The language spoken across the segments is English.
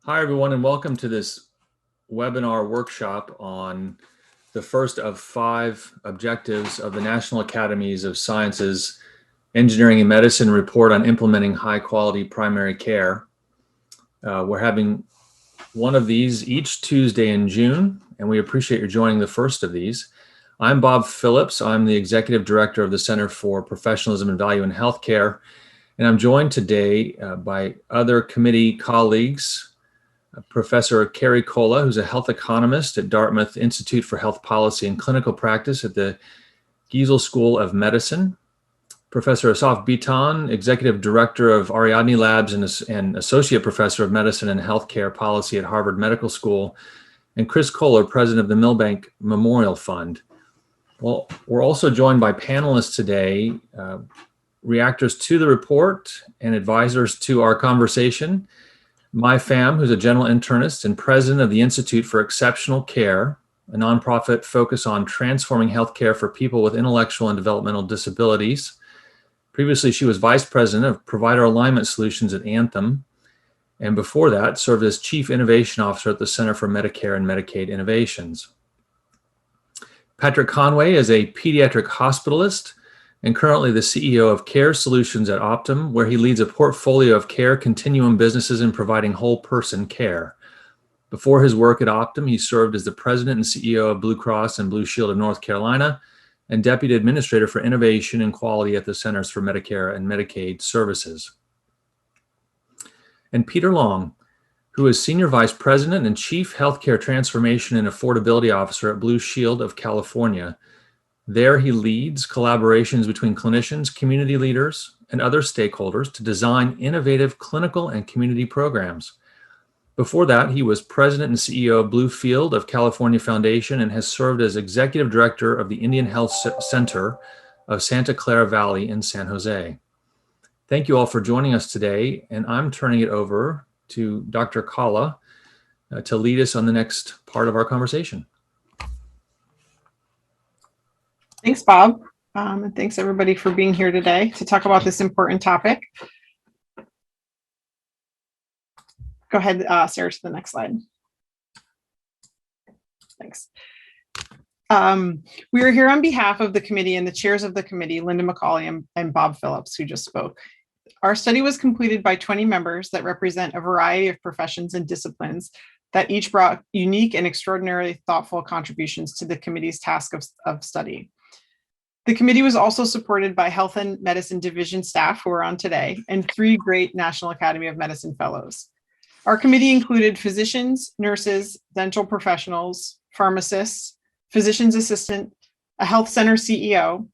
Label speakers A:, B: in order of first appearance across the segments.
A: Hi, everyone, and welcome to this webinar workshop on the first of 5 objectives of the National Academies of Sciences, Engineering and Medicine report on implementing high-quality primary care. We're having one of these each Tuesday in June, and we appreciate your joining the first of these. I'm Bob Phillips. I'm the Executive Director of the Center for Professionalism and Value in Healthcare, and I'm joined today by other committee colleagues, Professor Carrie Kola, who's a health economist at Dartmouth Institute for Health Policy and Clinical Practice at the Giesel School of Medicine, Professor Asaf Bitan, Executive Director of Ariadne Labs and Associate Professor of Medicine and Healthcare Policy at Harvard Medical School, and Chris Kohler, President of the Milbank Memorial Fund. Well, we're also joined by panelists today, reactors to the report and advisors to our conversation. My Pham, who's a general internist and president of the Institute for Exceptional Care, a nonprofit focused on transforming healthcare for people with intellectual and developmental disabilities. Previously, she was vice president of Provider Alignment Solutions at Anthem, and before that, served as chief innovation officer at the Center for Medicare and Medicaid Innovations. Patrick Conway is a pediatric hospitalist and currently the CEO of Care Solutions at Optum, where he leads a portfolio of care continuum businesses in providing whole person care. Before his work at Optum, he served as the president and CEO of Blue Cross and Blue Shield of North Carolina and deputy administrator for innovation and quality at the Centers for Medicare and Medicaid Services. And Peter Long, who is senior vice president and chief healthcare transformation and affordability officer at Blue Shield of California. There, he leads collaborations between clinicians, community leaders, and other stakeholders to design innovative clinical and community programs. Before that, he was president and CEO of Bluefield of California Foundation and has served as executive director of the Indian Health Center of Santa Clara Valley in San Jose. Thank you all for joining us today, and I'm turning it over to Dr. Kola to lead us on the next part of our conversation.
B: Thanks, Bob, and thanks everybody for being here today to talk about this important topic. Go ahead, Sarah, to the next slide. Thanks. We are here on behalf of the committee and the chairs of the committee, Linda McCauley and Bob Phillips, who just spoke. Our study was completed by 20 members that represent a variety of professions and disciplines that each brought unique and extraordinarily thoughtful contributions to the committee's task of study. The committee was also supported by Health and Medicine Division staff who are on today and 3 great National Academy of Medicine fellows. Our committee included physicians, nurses, dental professionals, pharmacists, physician's assistant, a health center CEO,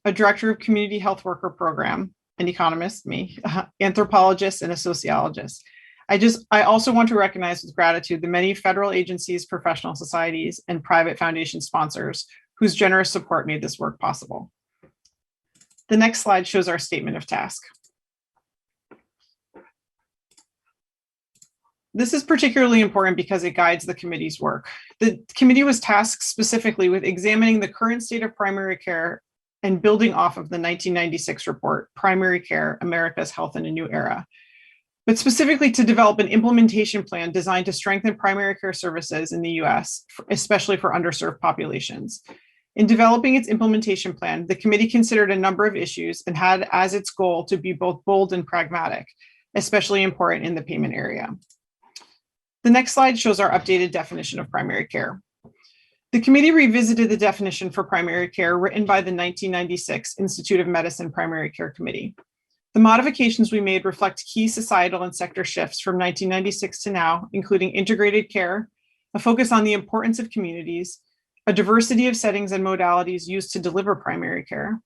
B: a director of community health worker program, an economist, me, anthropologists, and a sociologist. I also want to recognize with gratitude the many federal agencies, professional societies, and private foundation sponsors whose generous support made this work possible. The next slide shows our statement of task. This is particularly important because it guides the committee's work. The committee was tasked specifically with examining the current state of primary care and building off of the 1996 report, Primary Care, America's Health in a New Era, but specifically to develop an implementation plan designed to strengthen primary care services in the US, especially for underserved populations. In developing its implementation plan, the committee considered a number of issues and had as its goal to be both bold and pragmatic, especially important in the payment area. The next slide shows our updated definition of primary care. The committee revisited the definition for primary care written by the 1996 Institute of Medicine Primary Care Committee. The modifications we made reflect key societal and sector shifts from 1996 to now, including integrated care, a focus on the importance of communities, a diversity of settings and modalities used to deliver primary care,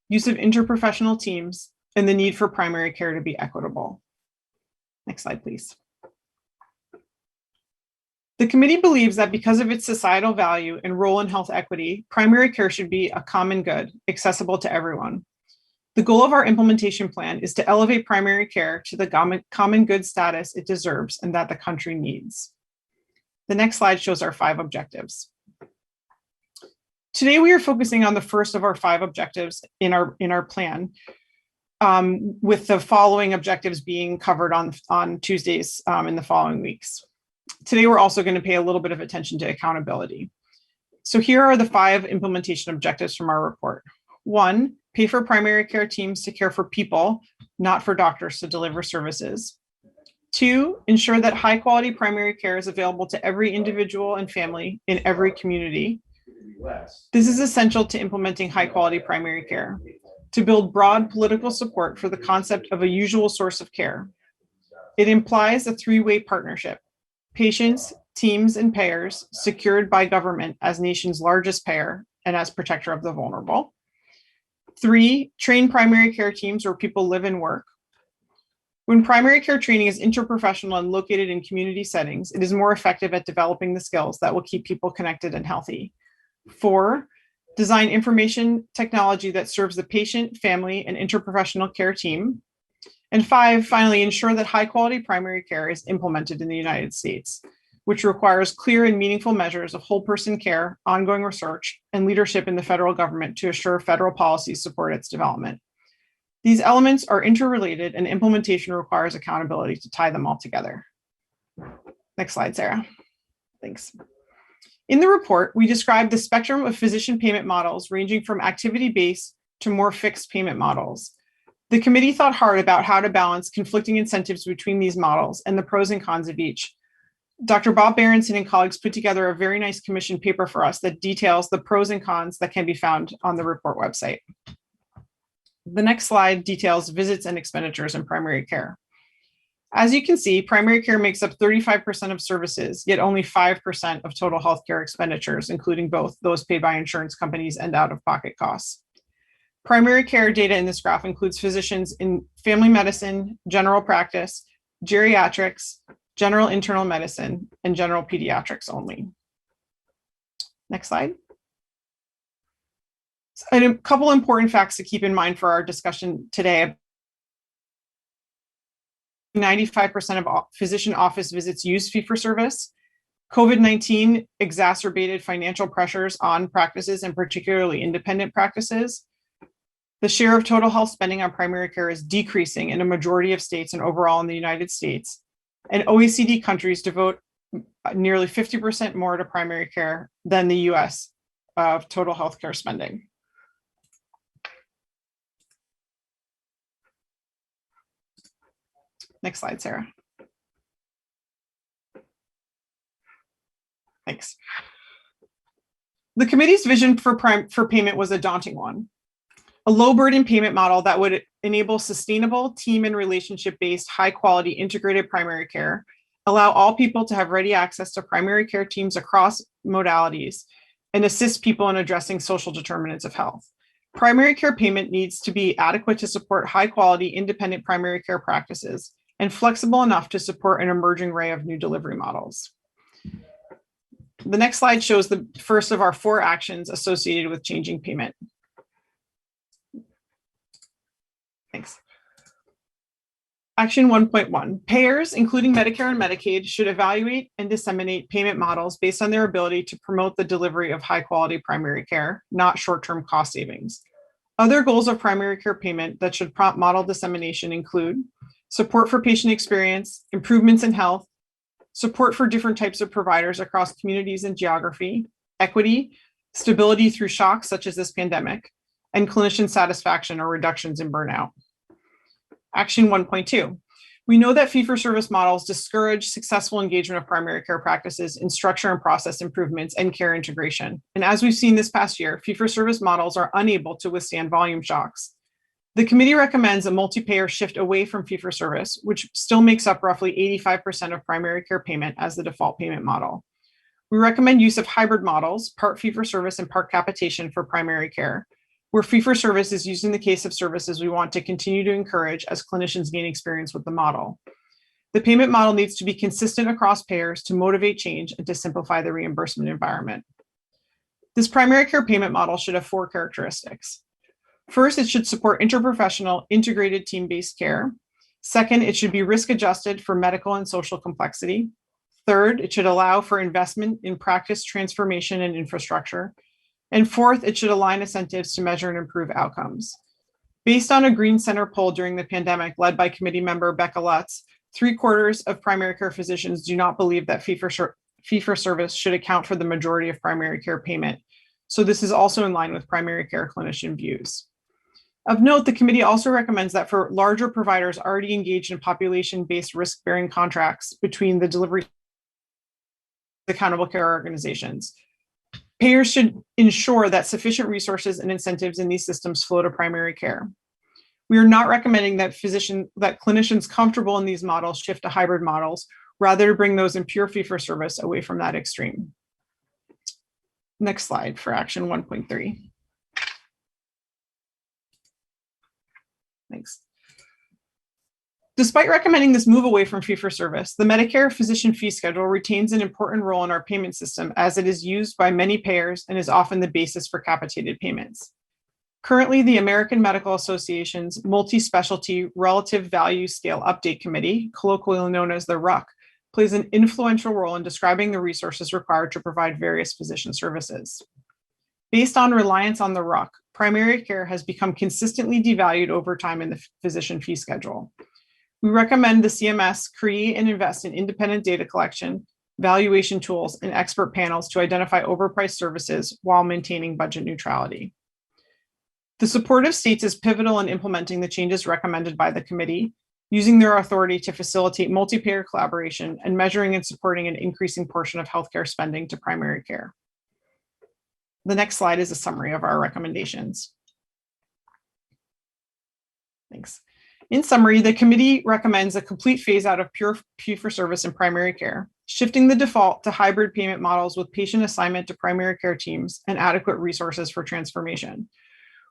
B: use of interprofessional teams, and the need for primary care to be equitable. Next slide, please. The committee believes that because of its societal value and role in health equity, primary care should be a common good, accessible to everyone. The goal of our implementation plan is to elevate primary care to the common good status it deserves and that the country needs. The next slide shows our 5 objectives. Today, we are focusing on the first of our 5 objectives in our plan, with the following objectives being covered on Tuesdays in the following weeks. Today, we're also going to pay a little bit of attention to accountability. So here are the 5 implementation objectives from our report. 1, pay for primary care teams to care for people, not for doctors to deliver services. 2, ensure that high quality primary care is available to every individual and family in every community. This is essential to implementing high quality primary care. To build broad political support for the concept of a usual source of care. It implies a 3-way partnership. Patients, teams, and payers secured by government as nation's largest payer and as protector of the vulnerable. 3, train primary care teams where people live and work. When primary care training is interprofessional and located in community settings, it is more effective at developing the skills that will keep people connected and healthy. 4, design information technology that serves the patient, family, and interprofessional care team. And 5, finally, ensure that high quality primary care is implemented in the United States, which requires clear and meaningful measures of whole person care, ongoing research, and leadership in the federal government to assure federal policies support its development. These elements are interrelated, and implementation requires accountability to tie them all together. Next slide, Sarah. Thanks. In the report, we describe the spectrum of physician payment models ranging from activity-based to more fixed payment models. The committee thought hard about how to balance conflicting incentives between these models and the pros and cons of each. Dr. Bob Berenson and colleagues put together a very nice commission paper for us that details the pros and cons that can be found on the report website. The next slide details visits and expenditures in primary care. As you can see, primary care makes up 35% of services, yet only 5% of total healthcare expenditures, including both those paid by insurance companies and out-of-pocket costs. Primary care data in this graph includes physicians in family medicine, general practice, geriatrics, general internal medicine, and general pediatrics only. Next slide. A couple important facts to keep in mind for our discussion today. 95% of physician office visits use fee-for-service. COVID-19 exacerbated financial pressures on practices, and particularly independent practices. The share of total health spending on primary care is decreasing in a majority of states and overall in the United States. And OECD countries devote nearly 50% more to primary care than the US of total healthcare spending. Next slide, Sarah. Thanks. The committee's vision for payment was a daunting one. A low burden payment model that would enable sustainable team and relationship-based high quality integrated primary care, allow all people to have ready access to primary care teams across modalities, and assist people in addressing social determinants of health. Primary care payment needs to be adequate to support high quality independent primary care practices and flexible enough to support an emerging array of new delivery models. The next slide shows the first of our 4 actions associated with changing payment. Thanks. Action 1.1, payers, including Medicare and Medicaid, should evaluate and disseminate payment models based on their ability to promote the delivery of high quality primary care, not short-term cost savings. Other goals of primary care payment that should prompt model dissemination include support for patient experience, improvements in health, support for different types of providers across communities and geography, equity, stability through shocks such as this pandemic, and clinician satisfaction or reductions in burnout. Action 1.2. We know that fee-for-service models discourage successful engagement of primary care practices in structure and process improvements and care integration. And as we've seen this past year, fee-for-service models are unable to withstand volume shocks. The committee recommends a multi-payer shift away from fee-for-service, which still makes up roughly 85% of primary care payment as the default payment model. We recommend use of hybrid models, part fee-for-service and part capitation for primary care, where fee-for-service is used in the case of services we want to continue to encourage as clinicians gain experience with the model. The payment model needs to be consistent across payers to motivate change and to simplify the reimbursement environment. This primary care payment model should have 4 characteristics. First, it should support interprofessional, integrated team-based care. Second, it should be risk-adjusted for medical and social complexity. Third, it should allow for investment in practice transformation and infrastructure. And fourth, it should align incentives to measure and improve outcomes. Based on a Green Center poll during the pandemic led by committee member Becca Lutz, 3/4 of primary care physicians do not believe that fee-for-service should account for the majority of primary care payment. So this is also in line with primary care clinician views. Of note, the committee also recommends that for larger providers already engaged in population-based risk-bearing contracts between the delivery accountable care organizations, payers should ensure that sufficient resources and incentives in these systems flow to primary care. We are not recommending that clinicians comfortable in these models shift to hybrid models, rather to bring those in pure fee-for-service away from that extreme. Next slide for action 1.3. Thanks. Despite recommending this move away from fee-for-service, the Medicare physician fee schedule retains an important role in our payment system as it is used by many payers and is often the basis for capitated payments. Currently, the American Medical Association's Multi-Specialty Relative Value Scale Update Committee, colloquially known as the RUC, plays an influential role in describing the resources required to provide various physician services. Based on reliance on the RUC, primary care has become consistently devalued over time in the physician fee schedule. We recommend the CMS create and invest in independent data collection, valuation tools, and expert panels to identify overpriced services while maintaining budget neutrality. The support of states is pivotal in implementing the changes recommended by the committee, using their authority to facilitate multi-payer collaboration and measuring and supporting an increasing portion of healthcare spending to primary care. The next slide is a summary of our recommendations. Thanks. In summary, the committee recommends a complete phase out of pure fee-for-service in primary care, shifting the default to hybrid payment models with patient assignment to primary care teams and adequate resources for transformation.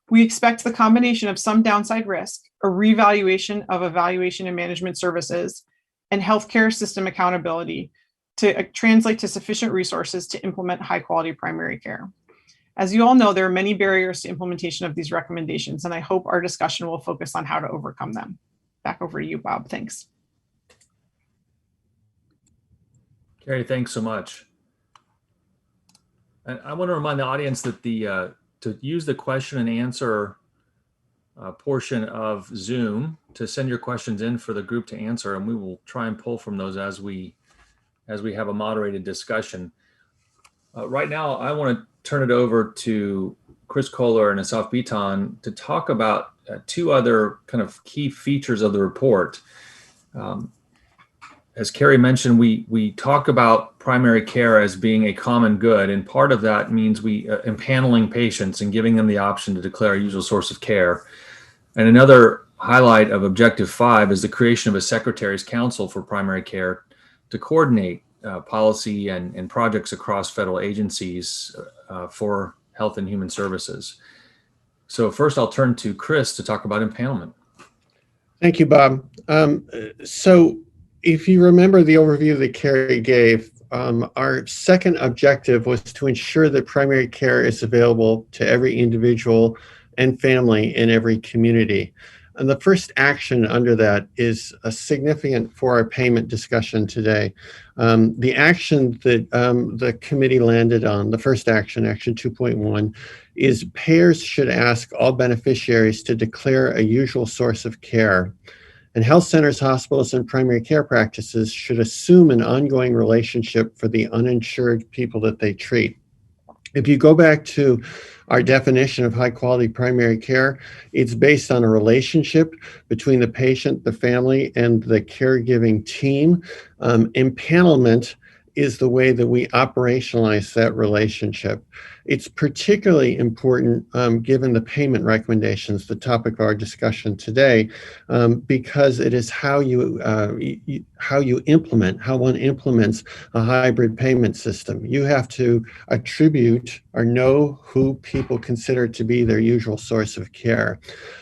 B: We expect the combination of some downside risk, a revaluation of evaluation and management services, and healthcare system accountability to translate to sufficient resources to implement high-quality primary care. As you all know, there are many barriers to implementation of these recommendations, and I hope our discussion will focus on how to overcome them. Back over to you, Bob. Thanks.
A: Carrie, thanks so much. And I want to remind the audience that to use the question and answer portion of Zoom to send your questions in for the group to answer, and we will try and pull from those as we have a moderated discussion. Right now, I want to turn it over to Chris Kohler and Asaf Bitan to talk about two other kind of key features of the report. As Carrie mentioned, we talk about primary care as being a common good, and part of that means we empaneling patients and giving them the option to declare a usual source of care. And another highlight of Objective 5 is the creation of a Secretary's Council for Primary Care to coordinate policy and projects across federal agencies for health and human services. So first, I'll turn to Chris to talk about empanelment.
C: Thank you, Bob. So if you remember the overview that Carrie gave, our second objective was to ensure that primary care is available to every individual and family in every community. And the first action under that is significant for our payment discussion today. The action that the committee landed on, the first action, action 2.1, is payers should ask all beneficiaries to declare a usual source of care. And health centers, hospitals, and primary care practices should assume an ongoing relationship for the uninsured people that they treat. If you go back to our definition of high quality primary care, it's based on a relationship between the patient, the family, and the caregiving team. Empanelment is the way that we operationalize that relationship. It's particularly important given the payment recommendations, the topic of our discussion today, because it is how one implements a hybrid payment system. You have to attribute or know who people consider to be their usual source of care.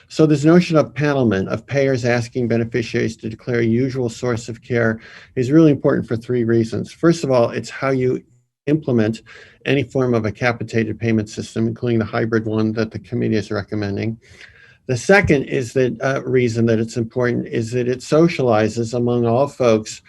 C: So this notion of panelment, of payers asking beneficiaries to declare a usual source of care, is really important for three reasons. First of all, it's how you implement any form of a capitated payment system, including the hybrid one that the committee is recommending. The second is that reason that it's important is that it socializes among all folks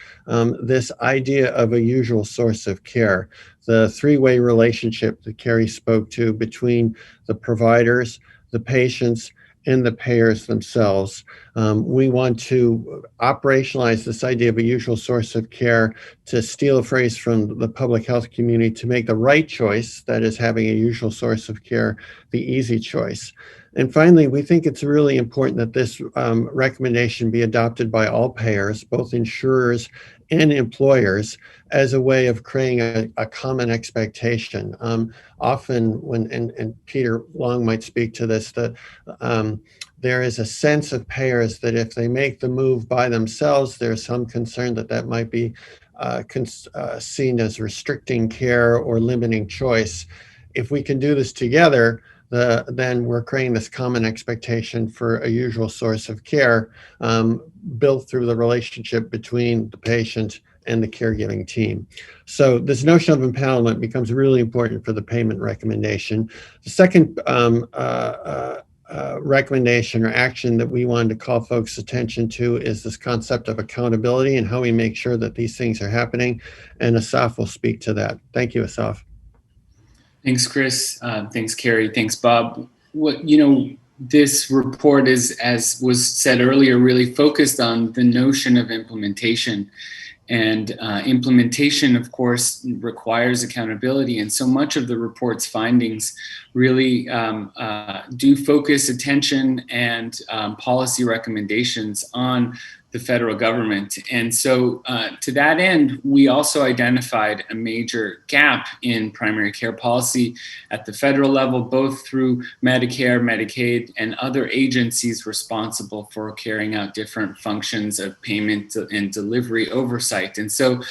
C: this idea of a usual source of care, the three-way relationship that Carrie spoke to between the providers, the patients, and the payers themselves. We want to operationalize this idea of a usual source of care, to steal a phrase from the public health community, to make the right choice, that is having a usual source of care, the easy choice. And finally, we think it's really important that this recommendation be adopted by all payers, both insurers and employers, as a way of creating a common expectation. Often when, and Peter Long might speak to this, that there is a sense of payers that if they make the move by themselves, there's some concern that that might be seen as restricting care or limiting choice. If we can do this together, then we're creating this common expectation for a usual source of care built through the relationship between the patient and the caregiving team. So this notion of empanelment becomes really important for the payment recommendation. The second recommendation or action that we wanted to call folks' attention to is this concept of accountability and how we make sure that these things are happening. And Asaf will speak to that. Thank you, Asaf.
D: Thanks, Chris. Thanks, Carrie. Thanks, Bob. This report is, as was said earlier, really focused on the notion of implementation. And implementation, of course, requires accountability. And so much of the report's findings really do focus attention and policy recommendations on the federal government. And so to that end, we also identified a major gap in primary care policy at the federal level, both through Medicare, Medicaid, and other agencies responsible for carrying out different functions of payment and delivery oversight. And so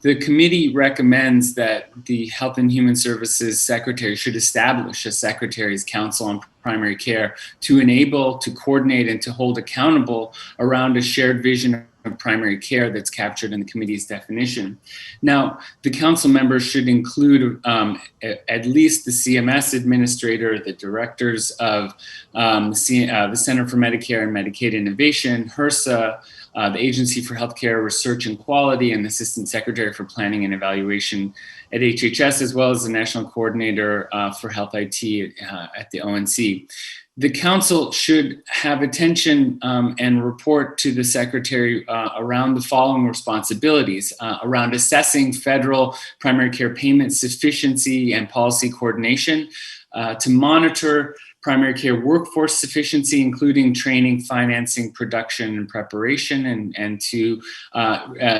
D: the committee recommends that the Health and Human Services Secretary should establish a Secretary's Council on Primary Care to enable, to coordinate, and to hold accountable around a shared vision of primary care that's captured in the committee's definition. Now, the council members should include at least the CMS administrator, the directors of the Center for Medicare and Medicaid Innovation, HRSA, the Agency for Healthcare Research and Quality, and the Assistant Secretary for Planning and Evaluation at HHS, as well as the National Coordinator for Health IT at the ONC. The council should have attention and report to the secretary around the following responsibilities: around assessing federal primary care payment sufficiency and policy coordination, to monitor primary care workforce sufficiency, including training, financing, production, and preparation, and to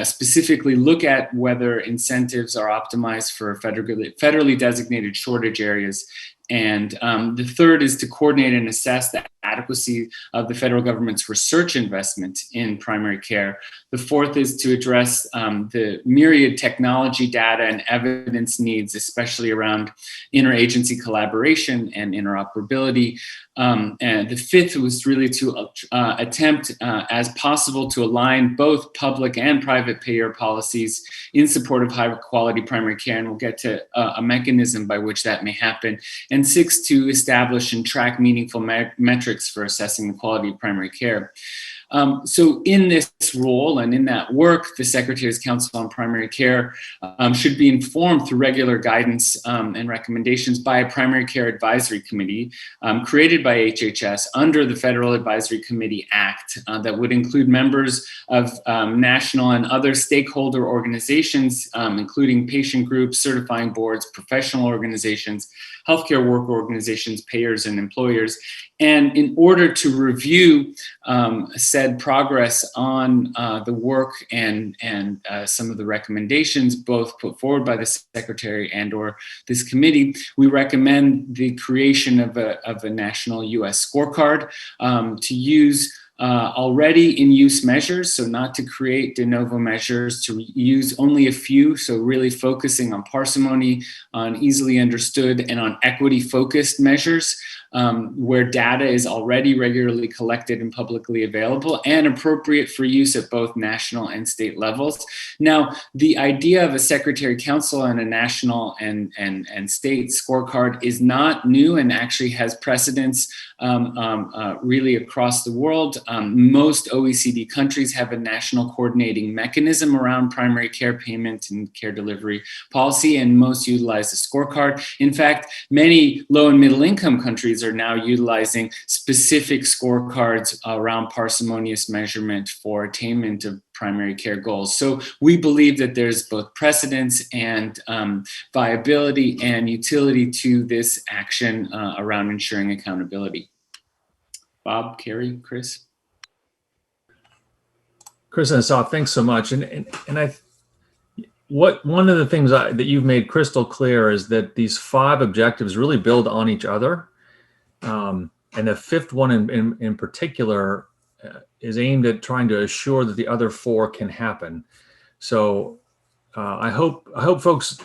D: specifically look at whether incentives are optimized for federally designated shortage areas. And the third is to coordinate and assess the adequacy of the federal government's research investment in primary care. The fourth is to address the myriad technology, data, and evidence needs, especially around interagency collaboration and interoperability. And the fifth was really to attempt as possible to align both public and private payer policies in support of high quality primary care, and we'll get to a mechanism by which that may happen. And six, to establish and track meaningful metrics for assessing the quality of primary care. So in this role and in that work, the Secretary's Council on Primary Care should be informed through regular guidance and recommendations by a Primary Care Advisory Committee created by HHS under the Federal Advisory Committee Act that would include members of national and other stakeholder organizations, including patient groups, certifying boards, professional organizations, healthcare worker organizations, payers, and employers. And in order to review said progress on the work and some of the recommendations, both put forward by the Secretary and or this committee, we recommend the creation of a national US scorecard to use already in use measures, so not to create de novo measures, to use only a few, so really focusing on parsimony, on easily understood, and on equity focused measures where data is already regularly collected and publicly available and appropriate for use at both national and state levels. Now, the idea of a Secretary Council and a national and state scorecard is not new and actually has precedence really across the world. Most OECD countries have a national coordinating mechanism around primary care payment and care delivery policy, and most utilize the scorecard. In fact, many low and middle income countries communities are now utilizing specific scorecards around parsimonious measurement for attainment of primary care goals. So we believe that there's both precedence and viability and utility to this action around ensuring accountability. Bob, Carrie, Chris?
A: Chris and Asaf, thanks so much. One of the things that you've made crystal clear is that these 5 objectives really build on each other. And the 5th one in particular is aimed at trying to assure that the other 4 can happen. So I hope folks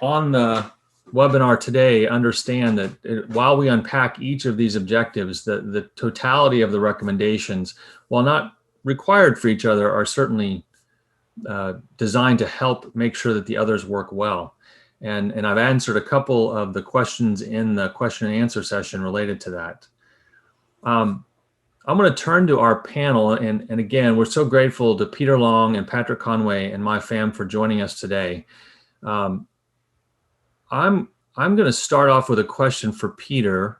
A: on the webinar today understand that while we unpack each of these objectives, the totality of the recommendations, while not required for each other, are certainly designed to help make sure that the others work well. And I've answered a couple of the questions in the question and answer session related to that. I'm going to turn to our panel, and again, we're so grateful to Peter Long and Patrick Conway and my fam for joining us today. I'm going to start off with a question for Peter.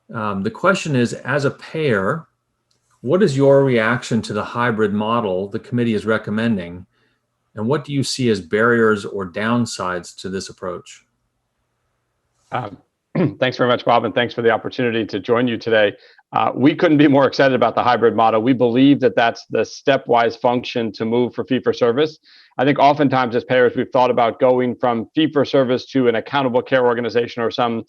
A: The question is, as a payer, what is your reaction to the hybrid model the committee is recommending, and what do you see as barriers or downsides to this approach?
E: Thanks very much, Bob, and thanks for the opportunity to join you today. We couldn't be more excited about the hybrid model. We believe that that's the stepwise function to move for fee-for-service. I think oftentimes as payers, we've thought about going from fee-for-service to an accountable care organization or some,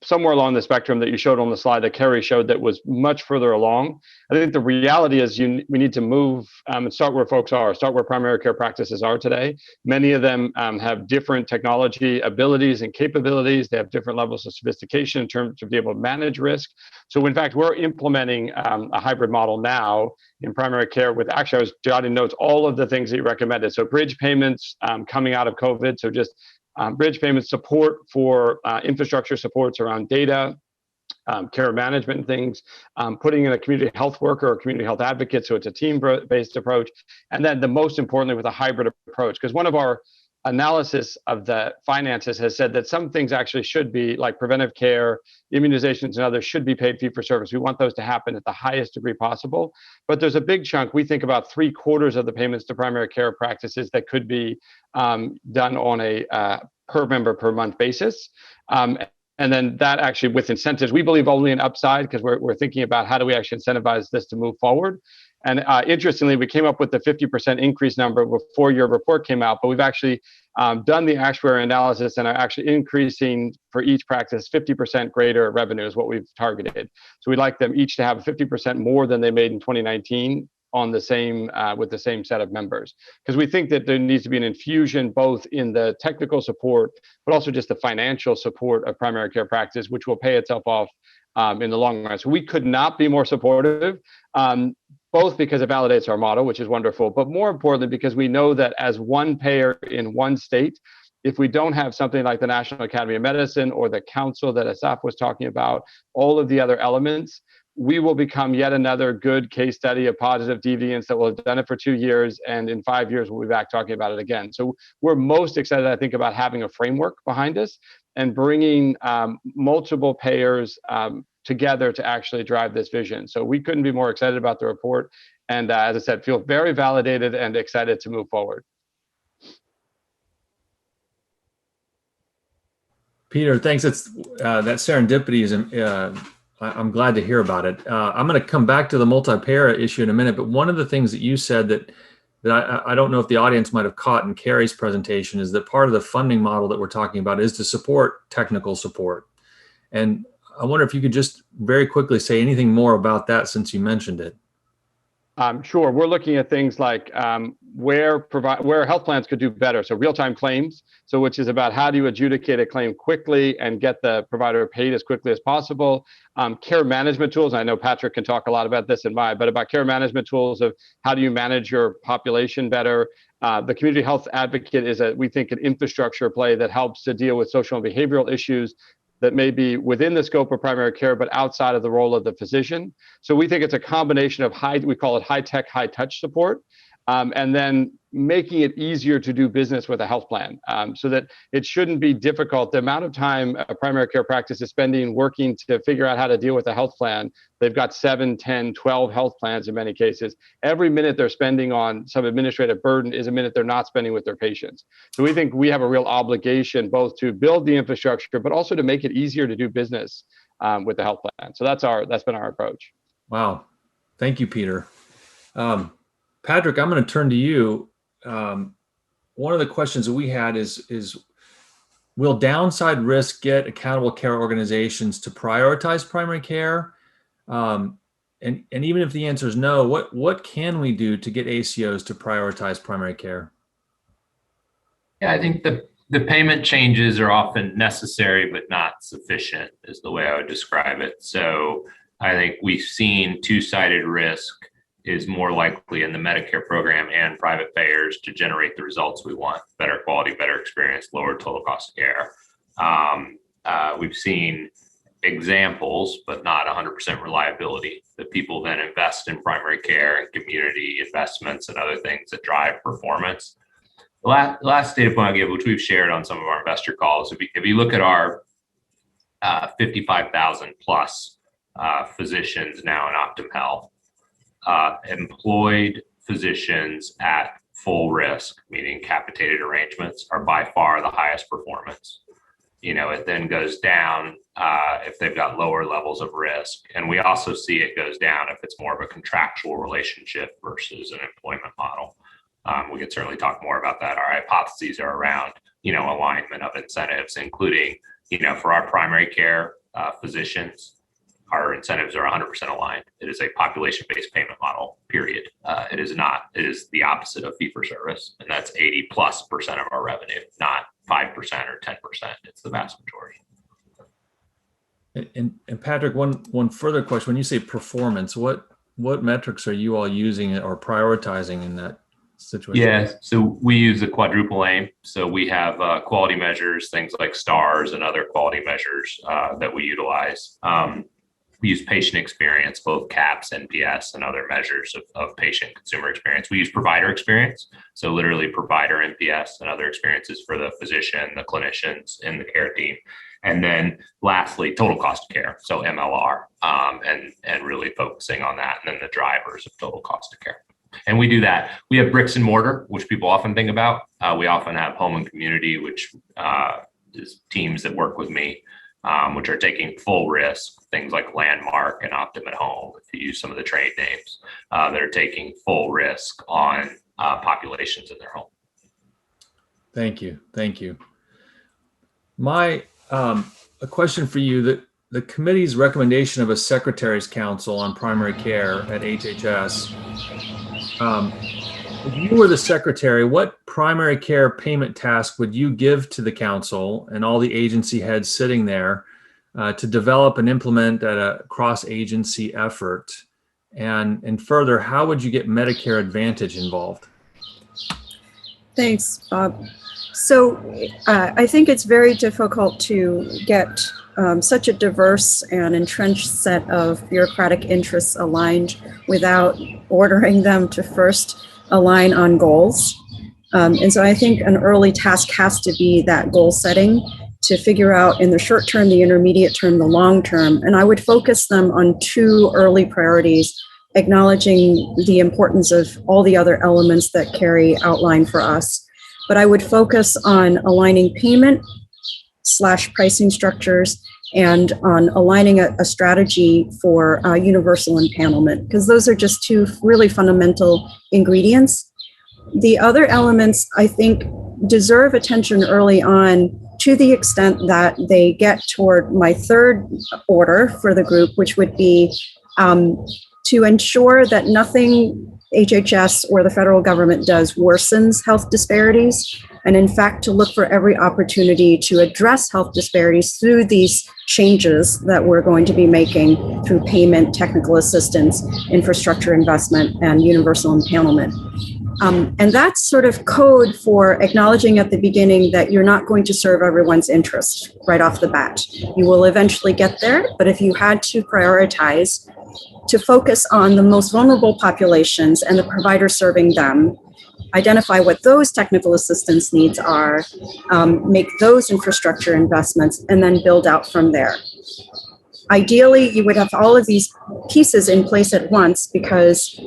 E: somewhere along the spectrum that you showed on the slide that Carrie showed that was much further along. I think the reality is we need to move and start where folks are, start where primary care practices are today. Many of them have different technology abilities and capabilities. They have different levels of sophistication in terms to be able to manage risk. So in fact, we're implementing a hybrid model now in primary care with, actually, I was jotting notes, all of the things that you recommended. So bridge payments coming out of COVID. So just bridge payment support for infrastructure supports around data, care management things, putting in a community health worker or community health advocate, so it's a team-based approach. And then the most importantly with a hybrid approach, because one of our analysis of the finances has said that some things actually should be, like preventive care, immunizations and others, should be paid fee-for-service. We want those to happen at the highest degree possible. But there's a big chunk, we think about 3/4 of the payments to primary care practices that could be done on a per member per month basis. And then that actually with incentives, we believe only an upside, because we're thinking about how do we actually incentivize this to move forward. And interestingly, we came up with the 50% increase number before your report came out, but we've actually done the actuarial analysis and are actually increasing for each practice 50% greater revenue is what we've targeted. So we'd like them each to have 50% more than they made in 2019 on the same with the same set of members, because we think that there needs to be an infusion both in the technical support, but also just the financial support of primary care practice, which will pay itself off in the long run. So we could not be more supportive, both because it validates our model, which is wonderful, but more importantly, because we know that as one payer in one state, if we don't have something like the National Academy of Medicine or the council that Asaf was talking about, all of the other elements, we will become yet another good case study of positive deviance that will have done it for 2 years, and in 5 years we'll be back talking about it again. So we're most excited, I think, about having a framework behind us and bringing multiple payers together to actually drive this vision. So we couldn't be more excited about the report, and as I said, feel very validated and excited to move forward.
A: Peter, thanks. It's that serendipity is I'm glad to hear about it. I'm going to come back to the multi-payer issue in a minute, but one of the things that you said that I don't know if the audience might have caught in Carrie's presentation is that part of the funding model that we're talking about is to support technical support. And I wonder if you could just very quickly say anything more about that since you mentioned it.
E: Sure. We're looking at things like where health plans could do better. So real-time claims, so which is about how do you adjudicate a claim quickly and get the provider paid as quickly as possible. Care management tools. I know Patrick can talk a lot about this but about care management tools of how do you manage your population better. The community health advocate is, we think, an infrastructure play that helps to deal with social and behavioral issues that may be within the scope of primary care, but outside of the role of the physician. So we think it's a combination of we call it high-tech, high-touch support. And then making it easier to do business with a health plan, so that it shouldn't be difficult. The amount of time a primary care practice is spending working to figure out how to deal with a health plan, they've got 7, 10, 12 health plans in many cases. Every minute they're spending on some administrative burden is a minute they're not spending with their patients. So we think we have a real obligation both to build the infrastructure, but also to make it easier to do business with the health plan. So that's been our approach.
A: Wow. Thank you, Peter. Patrick, I'm going to turn to you. One of the questions that we had is will downside risk get accountable care organizations to prioritize primary care? And even if the answer is no, what can we do to get ACOs to prioritize primary care?
F: Yeah, I think the payment changes are often necessary but not sufficient is the way I would describe it. So I think we've seen two-sided risk is more likely in the Medicare program and private payers to generate the results we want: better quality, better experience, lower total cost of care. We've seen examples, but not 100% reliability, that people then invest in primary care and community investments and other things that drive performance. The last data point I'll give, which we've shared on some of our investor calls, if you look at our 55,000 plus physicians now in Optum Health, employed physicians at full risk, meaning capitated arrangements, are by far the highest performance. It then goes down if they've got lower levels of risk. And we also see it goes down if it's more of a contractual relationship versus an employment model. We can certainly talk more about that. Our hypotheses are around, alignment of incentives, including, for our primary care physicians, our incentives are 100% aligned. It is a population-based payment model, period. It is not. It is the opposite of fee-for-service, and that's 80+% of our revenue, not 5% or 10%. It's the vast majority.
A: And Patrick, one further question: when you say performance, what metrics are you all using or prioritizing in that situation?
F: Yeah, so we use the quadruple aim. So we have quality measures, things like stars and other quality measures that we utilize. We use patient experience, both CAHPS, NPS, and other measures of patient consumer experience. We use provider experience, so literally provider NPS and other experiences for the physician, the clinicians, and the care team. And then lastly, total cost of care, so MLR, and really focusing on that, and then the drivers of total cost of care. And we do that. We have bricks and mortar, which people often think about. We often have home and community, which is teams that work with me, which are taking full risk, things like Landmark and Optum at Home, if you use some of the trade names, that are taking full risk on populations in their home.
A: Thank you. A question for you: that the committee's recommendation of a secretary's council on primary care at HHS. If you were the secretary, what primary care payment task would you give to the council and all the agency heads sitting there to develop and implement at a cross-agency effort? And further, how would you get Medicare Advantage involved?
G: Thanks, Bob. So I think it's very difficult to get such a diverse and entrenched set of bureaucratic interests aligned without ordering them to first align on goals. And so I think an early task has to be that goal setting to figure out in the short term, the intermediate term, the long term. And I would focus them on two early priorities, acknowledging the importance of all the other elements that Carrie outlined for us. But I would focus on aligning payment/pricing structures and on aligning a strategy for universal empanelment, because those are just two really fundamental ingredients. The other elements, I think, deserve attention early on to the extent that they get toward my third order for the group, which would be to ensure that nothing HHS or the federal government does worsens health disparities, and in fact to look for every opportunity to address health disparities through these changes that we're going to be making through payment, technical assistance, infrastructure investment, and universal empanelment. And that's sort of code for acknowledging at the beginning that you're not going to serve everyone's interest right off the bat. You will eventually get there, but if you had to prioritize to focus on the most vulnerable populations and the providers serving them, identify what those technical assistance needs are, make those infrastructure investments, and then build out from there. Ideally, you would have all of these pieces in place at once, because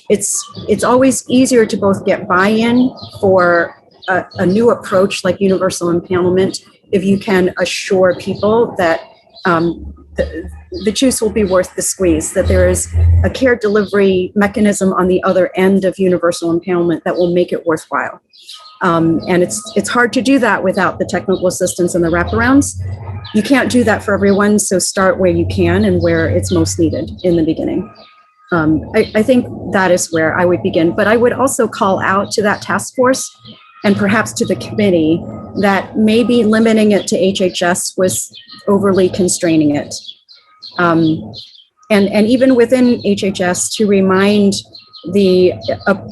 G: it's always easier to both get buy-in for a new approach like universal empanelment if you can assure people that the juice will be worth the squeeze, that there is a care delivery mechanism on the other end of universal empanelment that will make it worthwhile. And it's hard to do that without the technical assistance and the wraparounds. You can't do that for everyone, so start where you can and where it's most needed in the beginning. I think that is where I would begin, but I would also call out to that task force and perhaps to the committee that maybe limiting it to HHS was overly constraining it. And even within HHS, to remind the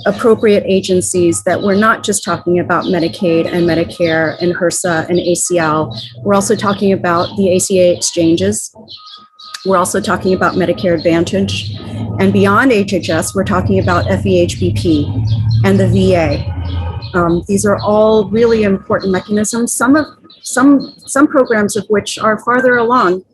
G: appropriate agencies that we're not just talking about Medicaid and Medicare and HRSA and ACL. We're also talking about the ACA exchanges. We're also talking about Medicare Advantage. And beyond HHS, we're talking about FEHBP and the VA. These are all really important mechanisms, some programs of which are farther along,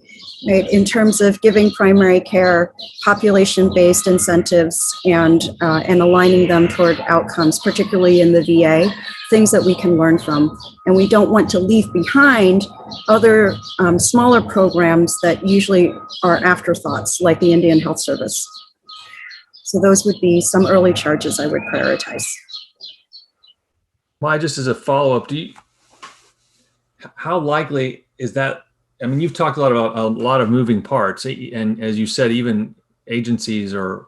G: right, in terms of giving primary care population-based incentives and aligning them toward outcomes, particularly in the VA, things that we can learn from. And we don't want to leave behind other smaller programs that usually are afterthoughts, like the Indian Health Service. So those would be some early charges I would prioritize.
A: Well, just as a follow-up, how likely is that? I mean, you've talked a lot about a lot of moving parts, and as you said, even agencies or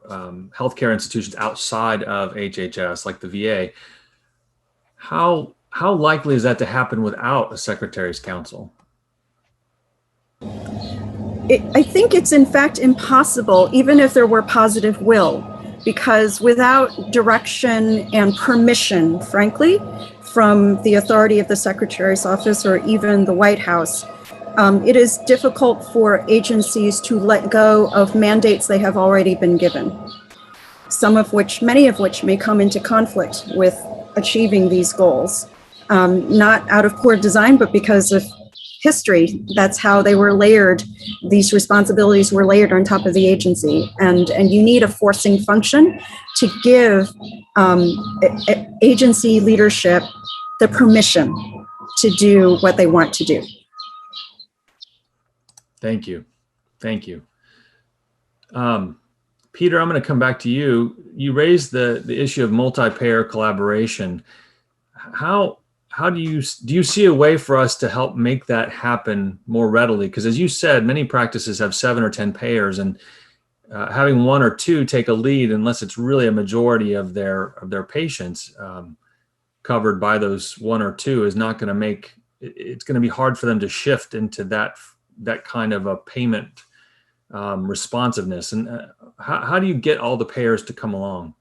A: healthcare institutions outside of HHS, like the VA. How likely is that to happen without a Secretary's Council?
G: I think it's in fact impossible, even if there were positive will, because without direction and permission, frankly, from the authority of the Secretary's office or even the White House, it is difficult for agencies to let go of mandates they have already been given, many of which may come into conflict with achieving these goals, not out of poor design, but because of history. That's how they were layered. These responsibilities were layered on top of the agency. And you need a forcing function to give agency leadership the permission to do what they want to do.
A: Thank you. Thank you. Peter, I'm going to come back to you. You raised the issue of multi-payer collaboration. How do you see a way for us to help make that happen more readily? Because as you said, many practices have 7 or 10 payers, and having 1 or 2 take a lead, unless it's really a majority of their patients covered by those 1 or 2, is not going to make it's going to be hard for them to shift into that kind of a payment responsiveness. And how do you get all the payers to come along?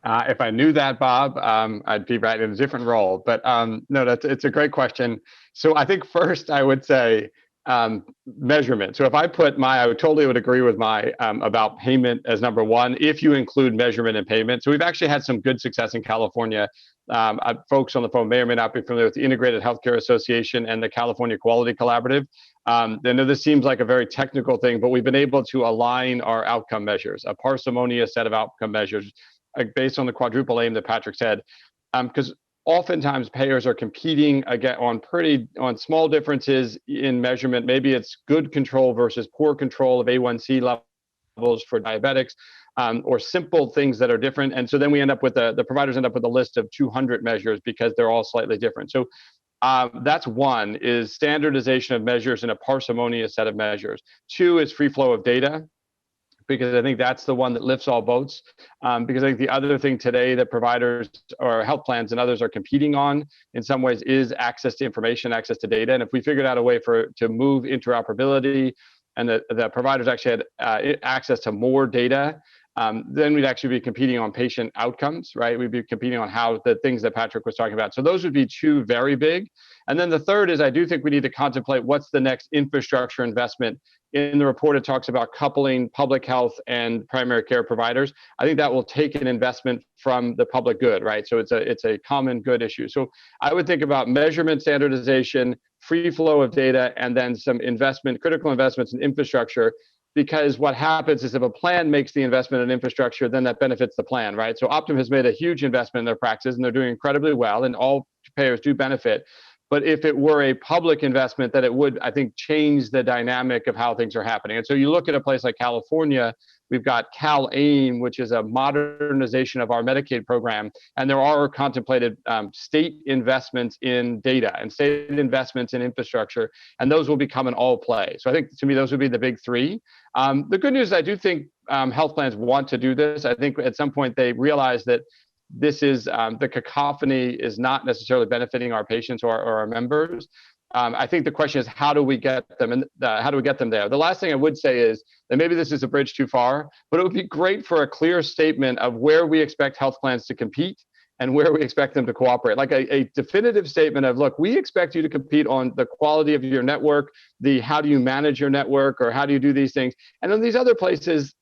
E: If I knew that, Bob, I'd be right in a different role. But no, it's a great question. So I think first I would say measurement. So if I I totally would agree with about payment as number 1, if you include measurement and payment. So we've actually had some good success in California. Folks on the phone may or may not be familiar with the Integrated Healthcare Association and the California Quality Collaborative. I know this seems like a very technical thing, but we've been able to align our outcome measures, a parsimonious set of outcome measures based on the quadruple aim that Patrick said, because oftentimes payers are competing again on small differences in measurement. Maybe it's good control versus poor control of A1C levels for diabetics, or simple things that are different. And so then we end up with the providers end up with a list of 200 measures because they're all slightly different. So that's 1 is standardization of measures in a parsimonious set of measures. 2 is free flow of data, because I think that's the one that lifts all boats. Because I think the other thing today that providers or health plans and others are competing on in some ways is access to information, access to data. And if we figured out a way to move interoperability and the providers actually had access to more data, then we'd actually be competing on patient outcomes, right? We'd be competing on how the things that Patrick was talking about. So those would be two very big. And then the third is I do think we need to contemplate what's the next infrastructure investment. In the report, it talks about coupling public health and primary care providers. I think that will take an investment from the public good, right? So it's a common good issue. So I would think about measurement, standardization, free flow of data, and then some investment, critical investments in infrastructure. Because what happens is if a plan makes the investment in infrastructure, then that benefits the plan, right? So Optum has made a huge investment in their practice, and they're doing incredibly well, and all payers do benefit. But if it were a public investment, that it would, I think, change the dynamic of how things are happening. And so you look at a place like California, we've got CalAIM, which is a modernization of our Medicaid program. And there are contemplated state investments in data and state investments in infrastructure, and those will become an all play. So I think, to me, those would be the big three. The good news is I do think health plans want to do this. I think at some point they realize that this is the cacophony is not necessarily benefiting our patients or our members. I think the question is, how do we get them, and how do we get them there? The last thing I would say is that maybe this is a bridge too far, but it would be great for a clear statement of where we expect health plans to compete and where we expect them to cooperate. Like a definitive statement of, look, we expect you to compete on the quality of your network, the how do you manage your network, or how do you do these things. And then these other places,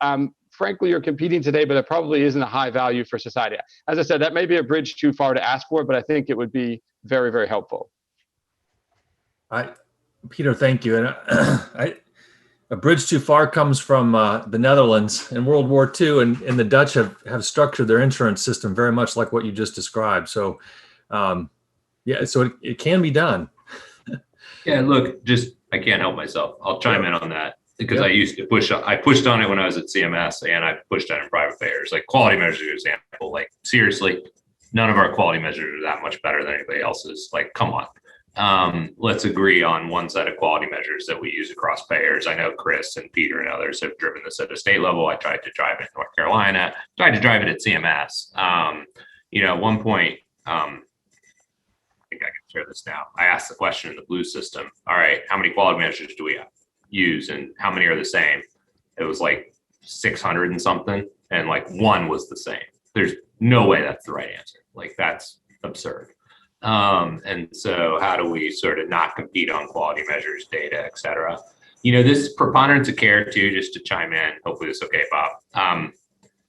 E: frankly, you're competing today, but it probably isn't a high value for society. As I said, that may be a bridge too far to ask for, but I think it would be very, very helpful.
A: Peter, thank you. And a bridge too far comes from the Netherlands in World War II, and the Dutch have structured their insurance system very much like what you just described. So, yeah, so it can be done.
F: Yeah, look, I can't help myself. I'll chime in on that. Because I used to I pushed on it when I was at CMS, and I pushed on it in private payers. Like quality measures, for example, like seriously, none of our quality measures are that much better than anybody else's. Like, come on. Let's agree on one set of quality measures that we use across payers. I know Chris and Peter and others have driven this at a state level. I tried to drive it in North Carolina, tried to drive it at CMS. At one point, I think I can share this now. I asked the question in the Blue system, all right, how many quality measures do we have? Use, and how many are the same? It was like 600 and something, and like one was the same. There's no way that's the right answer. Like, that's absurd. And so how do we sort of not compete on quality measures, data, et cetera? This preponderance of care too, just to chime in, hopefully it's okay, Bob.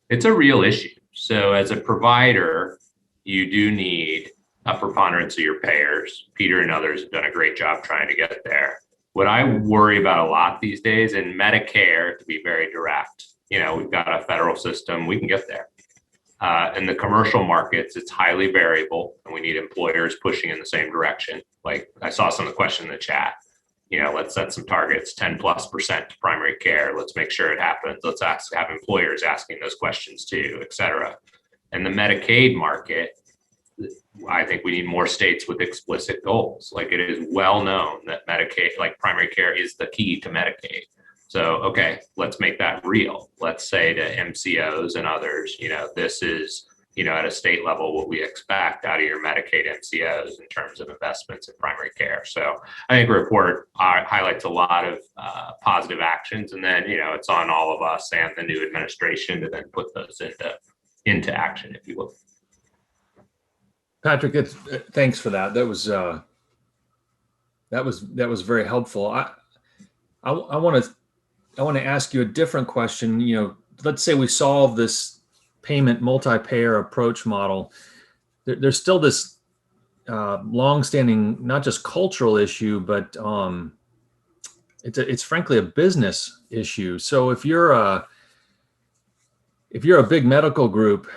F: It's a real issue. So as a provider, you do need a preponderance of your payers. Peter and others have done a great job trying to get there. What I worry about a lot these days in Medicare, to be very direct, we've got a federal system, we can get there. In the commercial markets, it's highly variable, and we need employers pushing in the same direction. Like I saw some of the question in the chat, let's set some targets, 10+% to primary care. Let's make sure it happens. Let's have employers asking those questions too, et cetera. And the Medicaid market, I think we need more states with explicit goals. Like, it is well known that Medicaid, like primary care, is the key to Medicaid. So, okay, let's make that real. Let's say to MCOs and others, this is, at a state level, what we expect out of your Medicaid MCOs in terms of investments in primary care. So I think the report highlights a lot of positive actions, and then, it's on all of us and the new administration to then put those into action, if you will.
A: Patrick, thanks for that. That was very helpful. I want to ask you a different question. Let's say we solve this payment multi-payer approach model. There's still this long-standing, not just cultural issue, but it's frankly a business issue. So if you're a big medical group,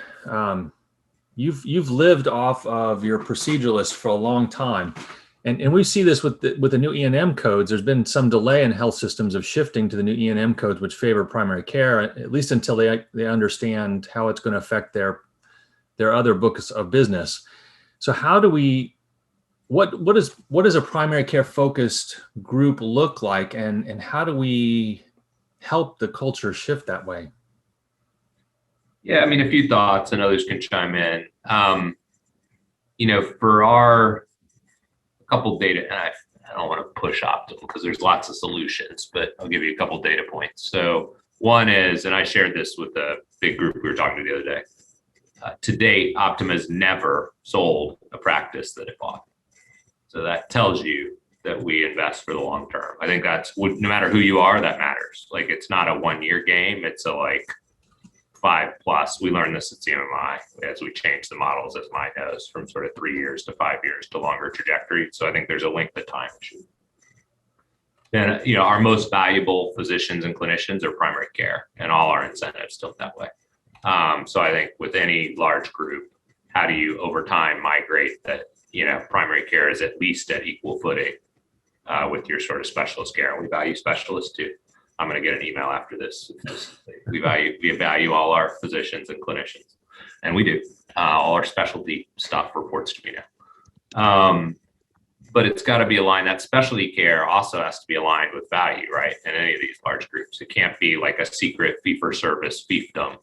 A: you've lived off of your proceduralist for a long time. And we see this with the new E&M codes. There's been some delay in health systems of shifting to the new E&M codes, which favor primary care, at least until they understand how it's going to affect their other books of business. So how do we, what does a primary care focused group look like, and how do we help the culture shift that way?
F: Yeah, a few thoughts, and others can chime in. For our couple data, and I don't want to push Optum because there's lots of solutions, but I'll give you a couple data points. So one is, and I shared this with the big group we were talking to the other day. To date, Optum has never sold a practice that it bought. So that tells you that we invest for the long term. I think that's, no matter who you are, that matters. Like, it's not a 1 year game. It's a 5+. We learned this at CMMI as we changed the models, as Mike knows, from sort of 3 years to 5 years to longer trajectory. So I think there's a length of time issue. And, our most valuable physicians and clinicians are primary care, and all our incentives tilt that way. So I think with any large group, how do you over time migrate that, primary care is at least at equal footing with your sort of specialist care. And we value specialists too. I'm going to get an email after this. We value all our physicians and clinicians, and we do. All our specialty stuff reports to me now. But it's got to be aligned. That specialty care also has to be aligned with value, right? In any of these large groups, it can't be like a secret fee-for-service fiefdom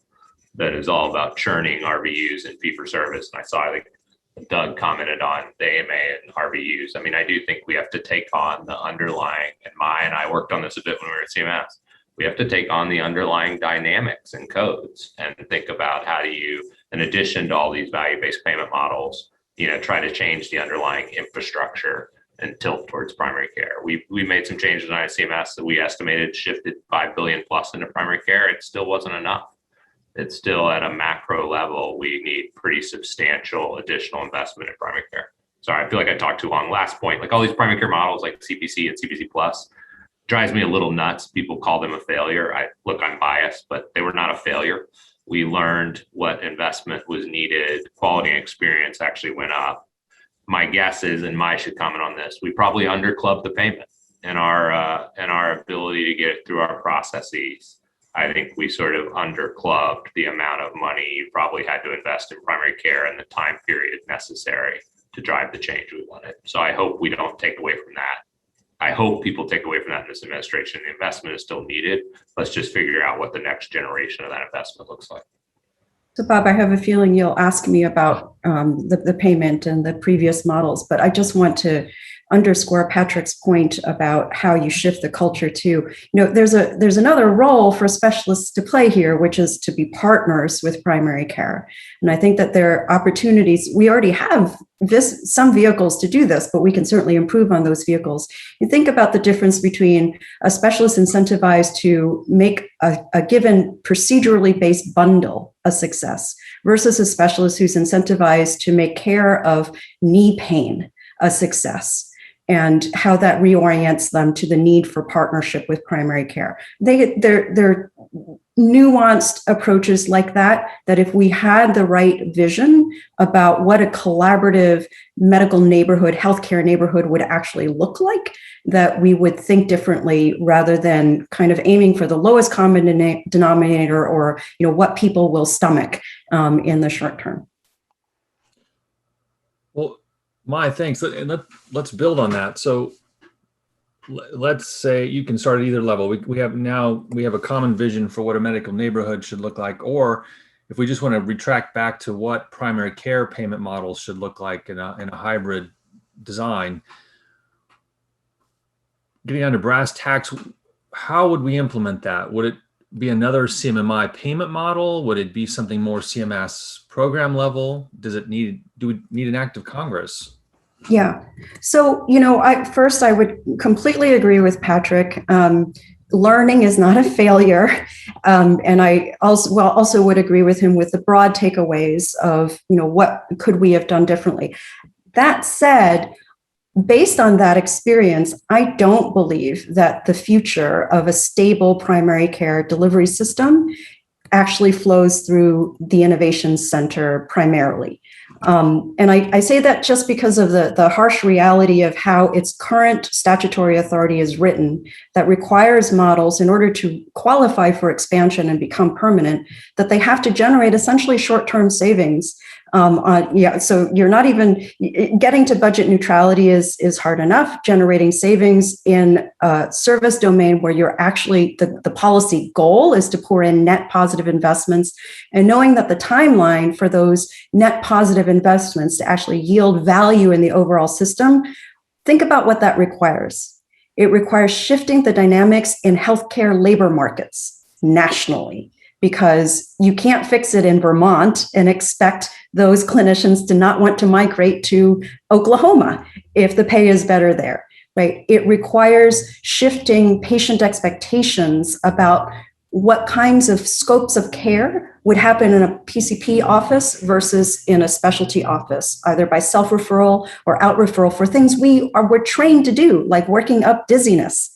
F: that is all about churning RVUs and fee-for-service. And I saw, I think Doug commented on the AMA and RVUs. I mean, I do think we have to take on the underlying, and I worked on this a bit when we were at CMS. We have to take on the underlying dynamics and codes and think about how do you, in addition to all these value-based payment models, try to change the underlying infrastructure and tilt towards primary care. We made some changes on CMS that we estimated shifted $5 billion plus into primary care. It still wasn't enough. It's still at a macro level. We need pretty substantial additional investment in primary care. Sorry, I feel like I talked too long. Last point, like all these primary care models like CPC and CPC Plus drives me a little nuts. People call them a failure. I'm biased, but they were not a failure. We learned what investment was needed. Quality and experience actually went up. My guess is, and Mai should comment on this, we probably underclubbed the payment in our ability to get it through our processes. I think we sort of underclubbed the amount of money you probably had to invest in primary care and the time period necessary to drive the change we wanted. So I hope we don't take away from that. I hope people take away from that in this administration. The investment is still needed. Let's just figure out what the next generation of that investment looks like.
G: So Bob, I have a feeling you'll ask me about the payment and the previous models, but I just want to underscore Patrick's point about how you shift the culture to, there's another role for specialists to play here, which is to be partners with primary care. And I think that there are opportunities. We already have some vehicles to do this, but we can certainly improve on those vehicles. You think about the difference between a specialist incentivized to make a given procedurally based bundle a success versus a specialist who's incentivized to make care of knee pain a success, and how that reorients them to the need for partnership with primary care. They're nuanced approaches like that if we had the right vision about what a collaborative medical neighborhood, healthcare neighborhood would actually look like, that we would think differently rather than kind of aiming for the lowest common denominator or what people will stomach in the short term.
A: Well, Mai, thanks. And let's build on that. So let's say you can start at either level. We have a common vision for what a medical neighborhood should look like, or if we just want to retract back to what primary care payment models should look like in a hybrid design. Getting down to brass tacks, how would we implement that? Would it be another CMMI payment model? Would it be something more CMS program level? Do we need an act of Congress?
G: Yeah. So, I would completely agree with Patrick. Learning is not a failure. And I also would agree with him with the broad takeaways of, what could we have done differently? That said, based on that experience, I don't believe that the future of a stable primary care delivery system actually flows through the Innovation Center primarily. And I say that just because of the harsh reality of how its current statutory authority is written, that requires models, in order to qualify for expansion and become permanent, that they have to generate essentially short-term savings. So you're not even getting to budget neutrality is hard enough. Generating savings in a service domain where you're actually the policy goal is to pour in net positive investments, and knowing that the timeline for those net positive investments to actually yield value in the overall system, think about what that requires. It requires shifting the dynamics in healthcare labor markets nationally. because you can't fix it in Vermont and expect those clinicians to not want to migrate to Oklahoma if the pay is better there, right? It requires shifting patient expectations about what kinds of scopes of care would happen in a PCP office versus in a specialty office, either by self-referral or out-referral for things we're trained to do, like working up dizziness,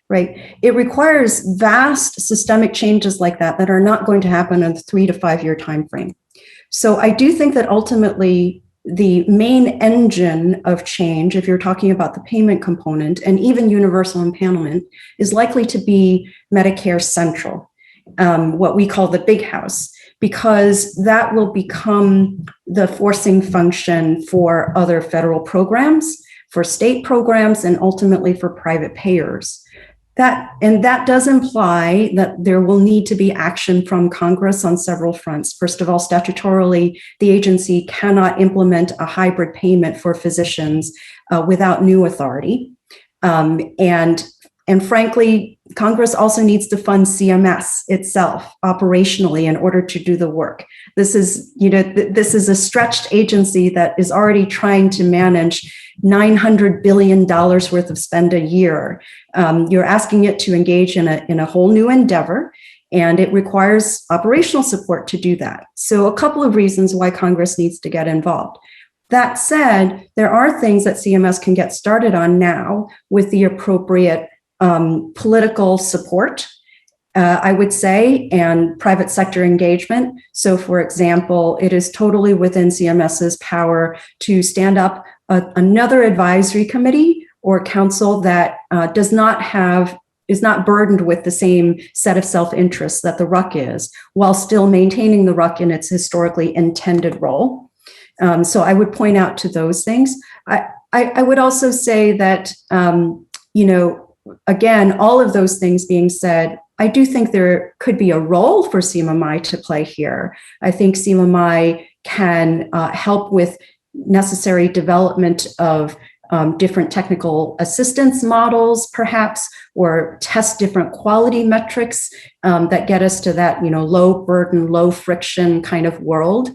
G: right? It requires vast systemic changes like that are not going to happen in a 3 to 5 year time frame. So I do think that ultimately the main engine of change, if you're talking about the payment component and even universal empanelment, is likely to be Medicare Central, what we call the big house, because that will become the forcing function for other federal programs, for state programs, and ultimately for private payers. That does imply that there will need to be action from Congress on several fronts. First of all, statutorily, the agency cannot implement a hybrid payment for physicians without new authority. And frankly, Congress also needs to fund CMS itself operationally in order to do the work. This is a stretched agency that is already trying to manage $900 billion worth of spend a year. You're asking it to engage in a whole new endeavor, and it requires operational support to do that. So a couple of reasons why Congress needs to get involved. That said, there are things that CMS can get started on now with the appropriate political support, I would say, and private sector engagement. So, for example, it is totally within CMS's power to stand up another advisory committee or council that is not burdened with the same set of self-interests that the RUC is, while still maintaining the RUC in its historically intended role. So I would point out to those things. I would also say that, again, all of those things being said, I do think there could be a role for CMMI to play here. I think CMMI can help with necessary development of different technical assistance models, perhaps, or test different quality metrics that get us to that, low burden, low friction kind of world.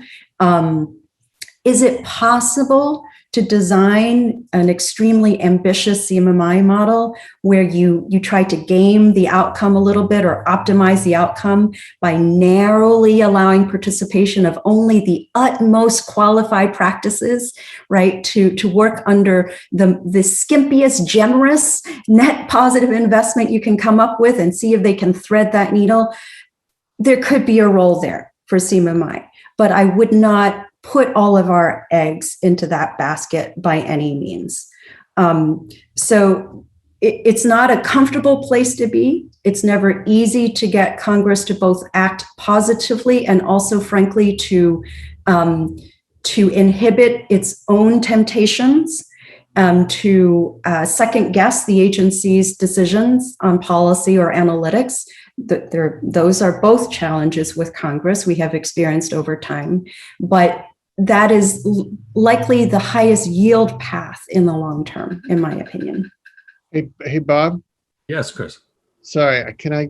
G: Is it possible to design an extremely ambitious CMMI model where you try to game the outcome a little bit or optimize the outcome by narrowly allowing participation of only the utmost qualified practices, right, to work under the skimpiest, generous net positive investment you can come up with and see if they can thread that needle? There could be a role there for CMMI, but I would not put all of our eggs into that basket by any means. So it's not a comfortable place to be. It's never easy to get Congress to both act positively and also, frankly, to inhibit its own temptations, to second guess the agency's decisions on policy or analytics. Those are both challenges with Congress we have experienced over time, but that is likely the highest yield path in the long term, in my opinion.
C: Hey, Bob.
A: Yes, Chris.
C: Sorry, can I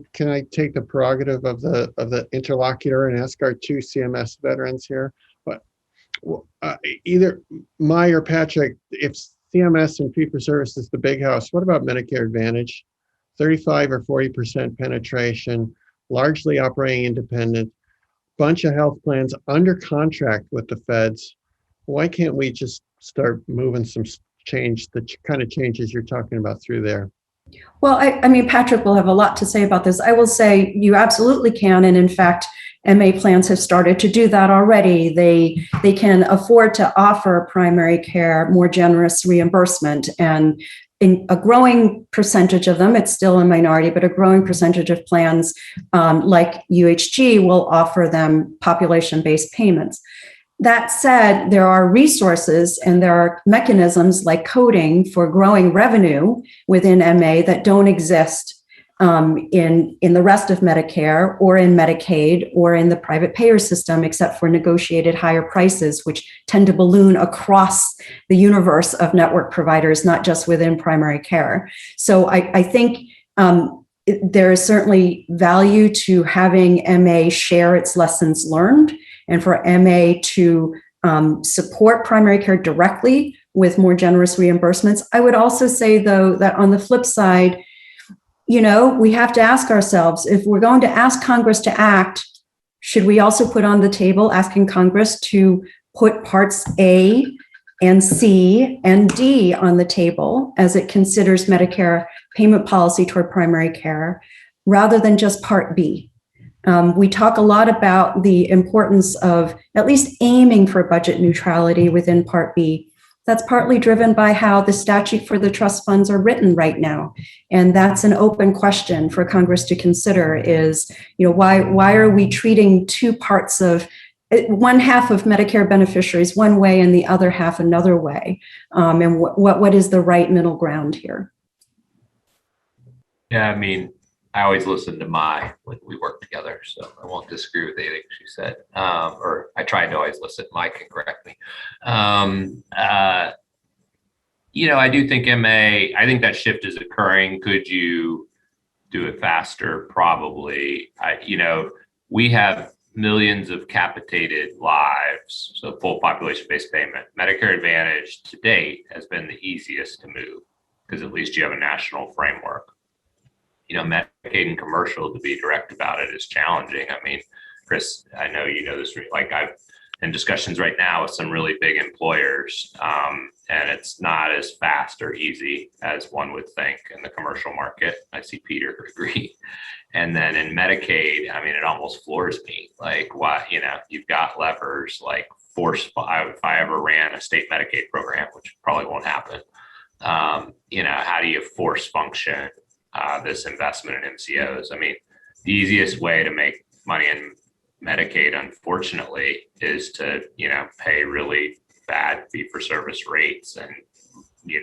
C: take the prerogative of the interlocutor and ask our two CMS veterans here? But either Mai or Patrick, if CMS and fee-for-service is the big house, what about Medicare Advantage? 35 or 40% penetration, largely operating independent, bunch of health plans under contract with the feds. Why can't we just start moving some change, the kind of changes you're talking about through there?
G: Well, I mean, Patrick will have a lot to say about this. I will say you absolutely can. And in fact, MA plans have started to do that already. They can afford to offer primary care more generous reimbursement, and in a growing percentage of them, it's still a minority, but a growing percentage of plans like UHG will offer them population-based payments. That said, there are resources and there are mechanisms like coding for growing revenue within MA that don't exist in the rest of Medicare or in Medicaid or in the private payer system, except for negotiated higher prices, which tend to balloon across the universe of network providers, not just within primary care. So I think there is certainly value to having MA share its lessons learned and for MA to support primary care directly with more generous reimbursements. I would also say, though, that on the flip side, we have to ask ourselves, if we're going to ask Congress to act, should we also put on the table asking Congress to put parts A and C and D on the table as it considers Medicare payment policy toward primary care, rather than just Part B? We talk a lot about the importance of at least aiming for budget neutrality within Part B. That's partly driven by how the statute for the trust funds are written right now. And that's an open question for Congress to consider is, why are we treating two parts of one half of Medicare beneficiaries one way and the other half another way? And what is the right middle ground here?
F: Yeah, I mean, I always listen to when we work together, so I won't disagree with anything she said. Or I try to always listen. Mike can correct me. I do think I think that shift is occurring. Could you do it faster? Probably. We have millions of capitated lives, so full population-based payment. Medicare Advantage to date has been the easiest to move because at least you have a national framework. Medicaid and commercial, to be direct about it, is challenging. I mean, Chris, I know you know this, I'm in discussions right now with some really big employers, and it's not as fast or easy as one would think in the commercial market. I see Peter agree. And then in Medicaid, I mean, it almost floors me. Like, why, you've got levers like if I ever ran a state Medicaid program, which probably won't happen, how do you force function this investment in MCOs? I mean, the easiest way to make money in Medicaid, unfortunately, is to, pay really bad fee-for-service rates and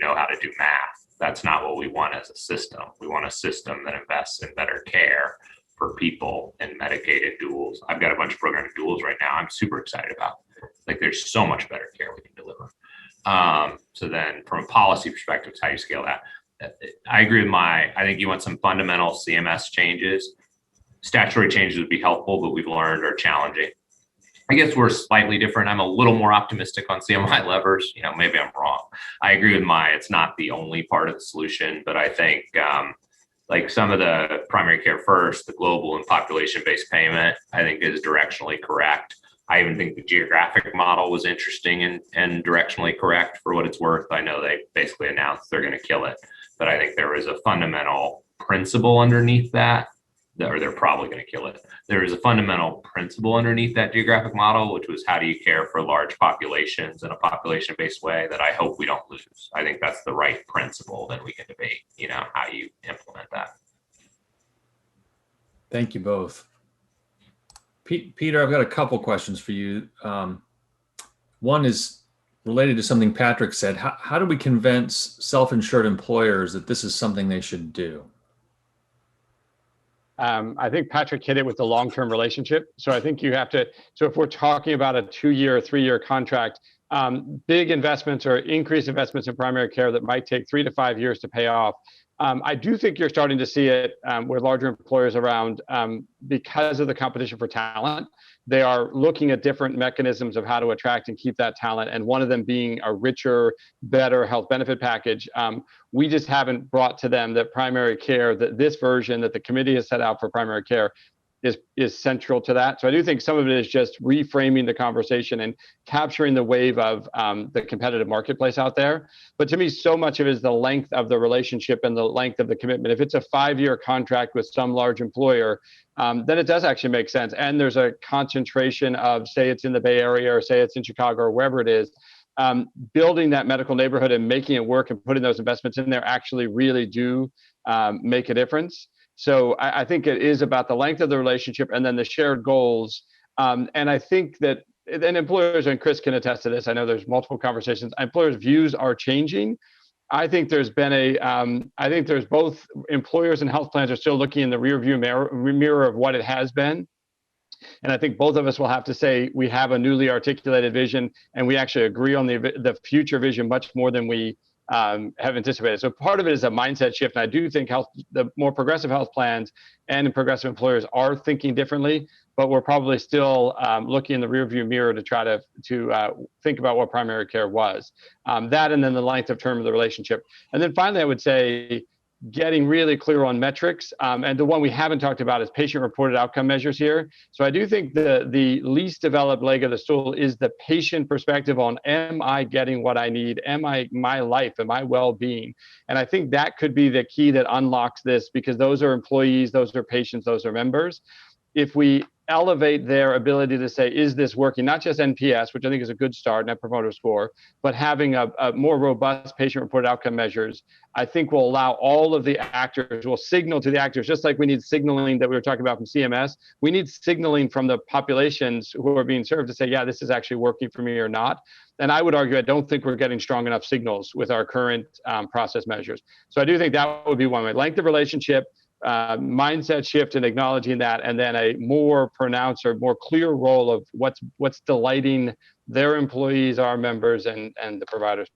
F: how to do math. That's not what we want as a system. We want a system that invests in better care for people in Medicaid and duals. I've got a bunch of program in duals right now I'm super excited about. Like, there's so much better care we can deliver. So then from a policy perspective, it's how you scale that. I agree with I think you want some fundamental CMS changes. Statutory changes would be helpful, but we've learned are challenging. I guess we're slightly different. I'm a little more optimistic on CMI levers. Maybe I'm wrong. I agree with it's not the only part of the solution, but I think like some of the primary care first, the global and population-based payment, I think is directionally correct. I even think the geographic model was interesting and directionally correct for what it's worth. I know they basically announced they're going to kill it, but I think there was a fundamental principle underneath that, or they're probably going to kill it. There is a fundamental principle underneath that geographic model, which was how do you care for large populations in a population-based way that I hope we don't lose. I think that's the right principle. Then we can debate, how you implement that.
A: Thank you both. Peter, I've got a couple questions for you. One is related to something Patrick said. How do we convince self-insured employers that this is something they should do?
E: I think Patrick hit it with the long-term relationship. So I think you have to, so if we're talking about a 2-year, 3-year contract, big investments or increased investments in primary care that might take 3 to 5 years to pay off. I do think you're starting to see it with larger employers around because of the competition for talent. They are looking at different mechanisms of how to attract and keep that talent, and one of them being a richer, better health benefit package. We just haven't brought to them that primary care, that this version that the committee has set out for primary care is central to that. So I do think some of it is just reframing the conversation and capturing the wave of the competitive marketplace out there. But to me, so much of it is the length of the relationship and the length of the commitment. If it's a 5-year contract with some large employer, then it does actually make sense. And there's a concentration of, say it's in the Bay Area or say it's in Chicago or wherever it is, building that medical neighborhood and making it work and putting those investments in there actually really do make a difference. So I think it is about the length of the relationship and then the shared goals. And I think that, and employers, and Chris can attest to this, I know there's multiple conversations, employers' views are changing. I think there's been I think there's both employers and health plans are still looking in the rearview mirror of what it has been. And I think both of us will have to say we have a newly articulated vision and we actually agree on the future vision much more than we have anticipated. So part of it is a mindset shift. And I do think the more progressive health plans and progressive employers are thinking differently, but we're probably still looking in the rearview mirror to try to think about what primary care was. That, and then the length of term of the relationship. And then finally, I would say getting really clear on metrics. And the one we haven't talked about is patient-reported outcome measures here. So I do think the least developed leg of the stool is the patient perspective on, am I getting what I need? Am I my life? Am I well-being? And I think that could be the key that unlocks this, because those are employees, those are patients, those are members. If we elevate their ability to say, is this working? Not just NPS, which I think is a good start, Net Promoter Score, but having a more robust patient-reported outcome measures, I think will allow all of the actors, will signal to the actors, just like we need signaling that we were talking about from CMS, we need signaling from the populations who are being served to say, yeah, this is actually working for me or not. And I would argue, I don't think we're getting strong enough signals with our current process measures. So I do think that would be one way. Length of relationship, mindset shift and acknowledging that, and then a more pronounced or more clear role of what's delighting their employees, our members, and the providers,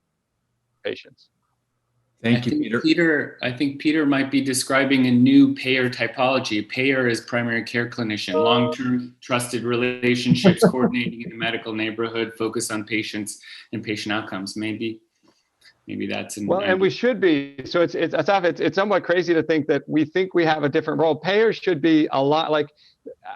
E: patients.
A: Thank you, Peter.
D: I think Peter might be describing a new payer typology. Payer is primary care clinician, long-term trusted relationships, coordinating in the medical neighborhood, focus on patients and patient outcomes. Maybe that's an
E: and we should be. So it's somewhat crazy to think that we think we have a different role. Payers should be a lot like,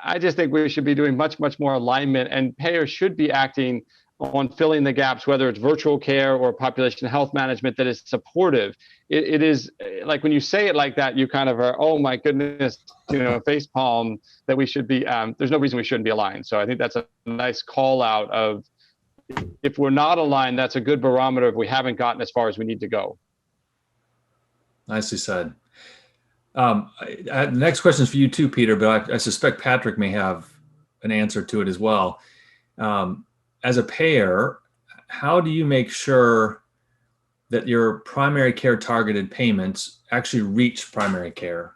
E: I just think we should be doing much more alignment, and payers should be acting on filling the gaps, whether it's virtual care or population health management that is supportive. It is like, when you say it like that, you kind of are, oh my goodness, face palm that we should be, there's no reason we shouldn't be aligned. So I think that's a nice call out of, if we're not aligned, that's a good barometer if we haven't gotten as far as we need to go.
A: Nicely said. The next question is for you too, Peter, but I suspect Patrick may have an answer to it as well. As a payer, how do you make sure that your primary care targeted payments actually reach primary care,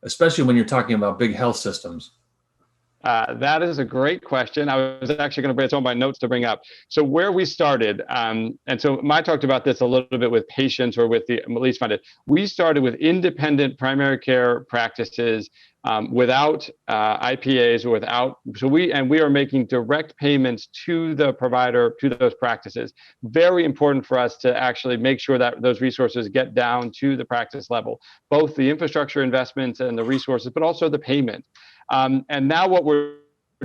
A: especially when you're talking about big health systems?
E: That is a great question. I was actually going to bring some of my notes to bring up. So where we started, and so I talked about this a little bit with patients or with the least funded. We started with independent primary care practices without IPAs or without. So we are making direct payments to the provider, to those practices. Very important for us to actually make sure that those resources get down to the practice level, both the infrastructure investments and the resources, but also the payment. And now what we're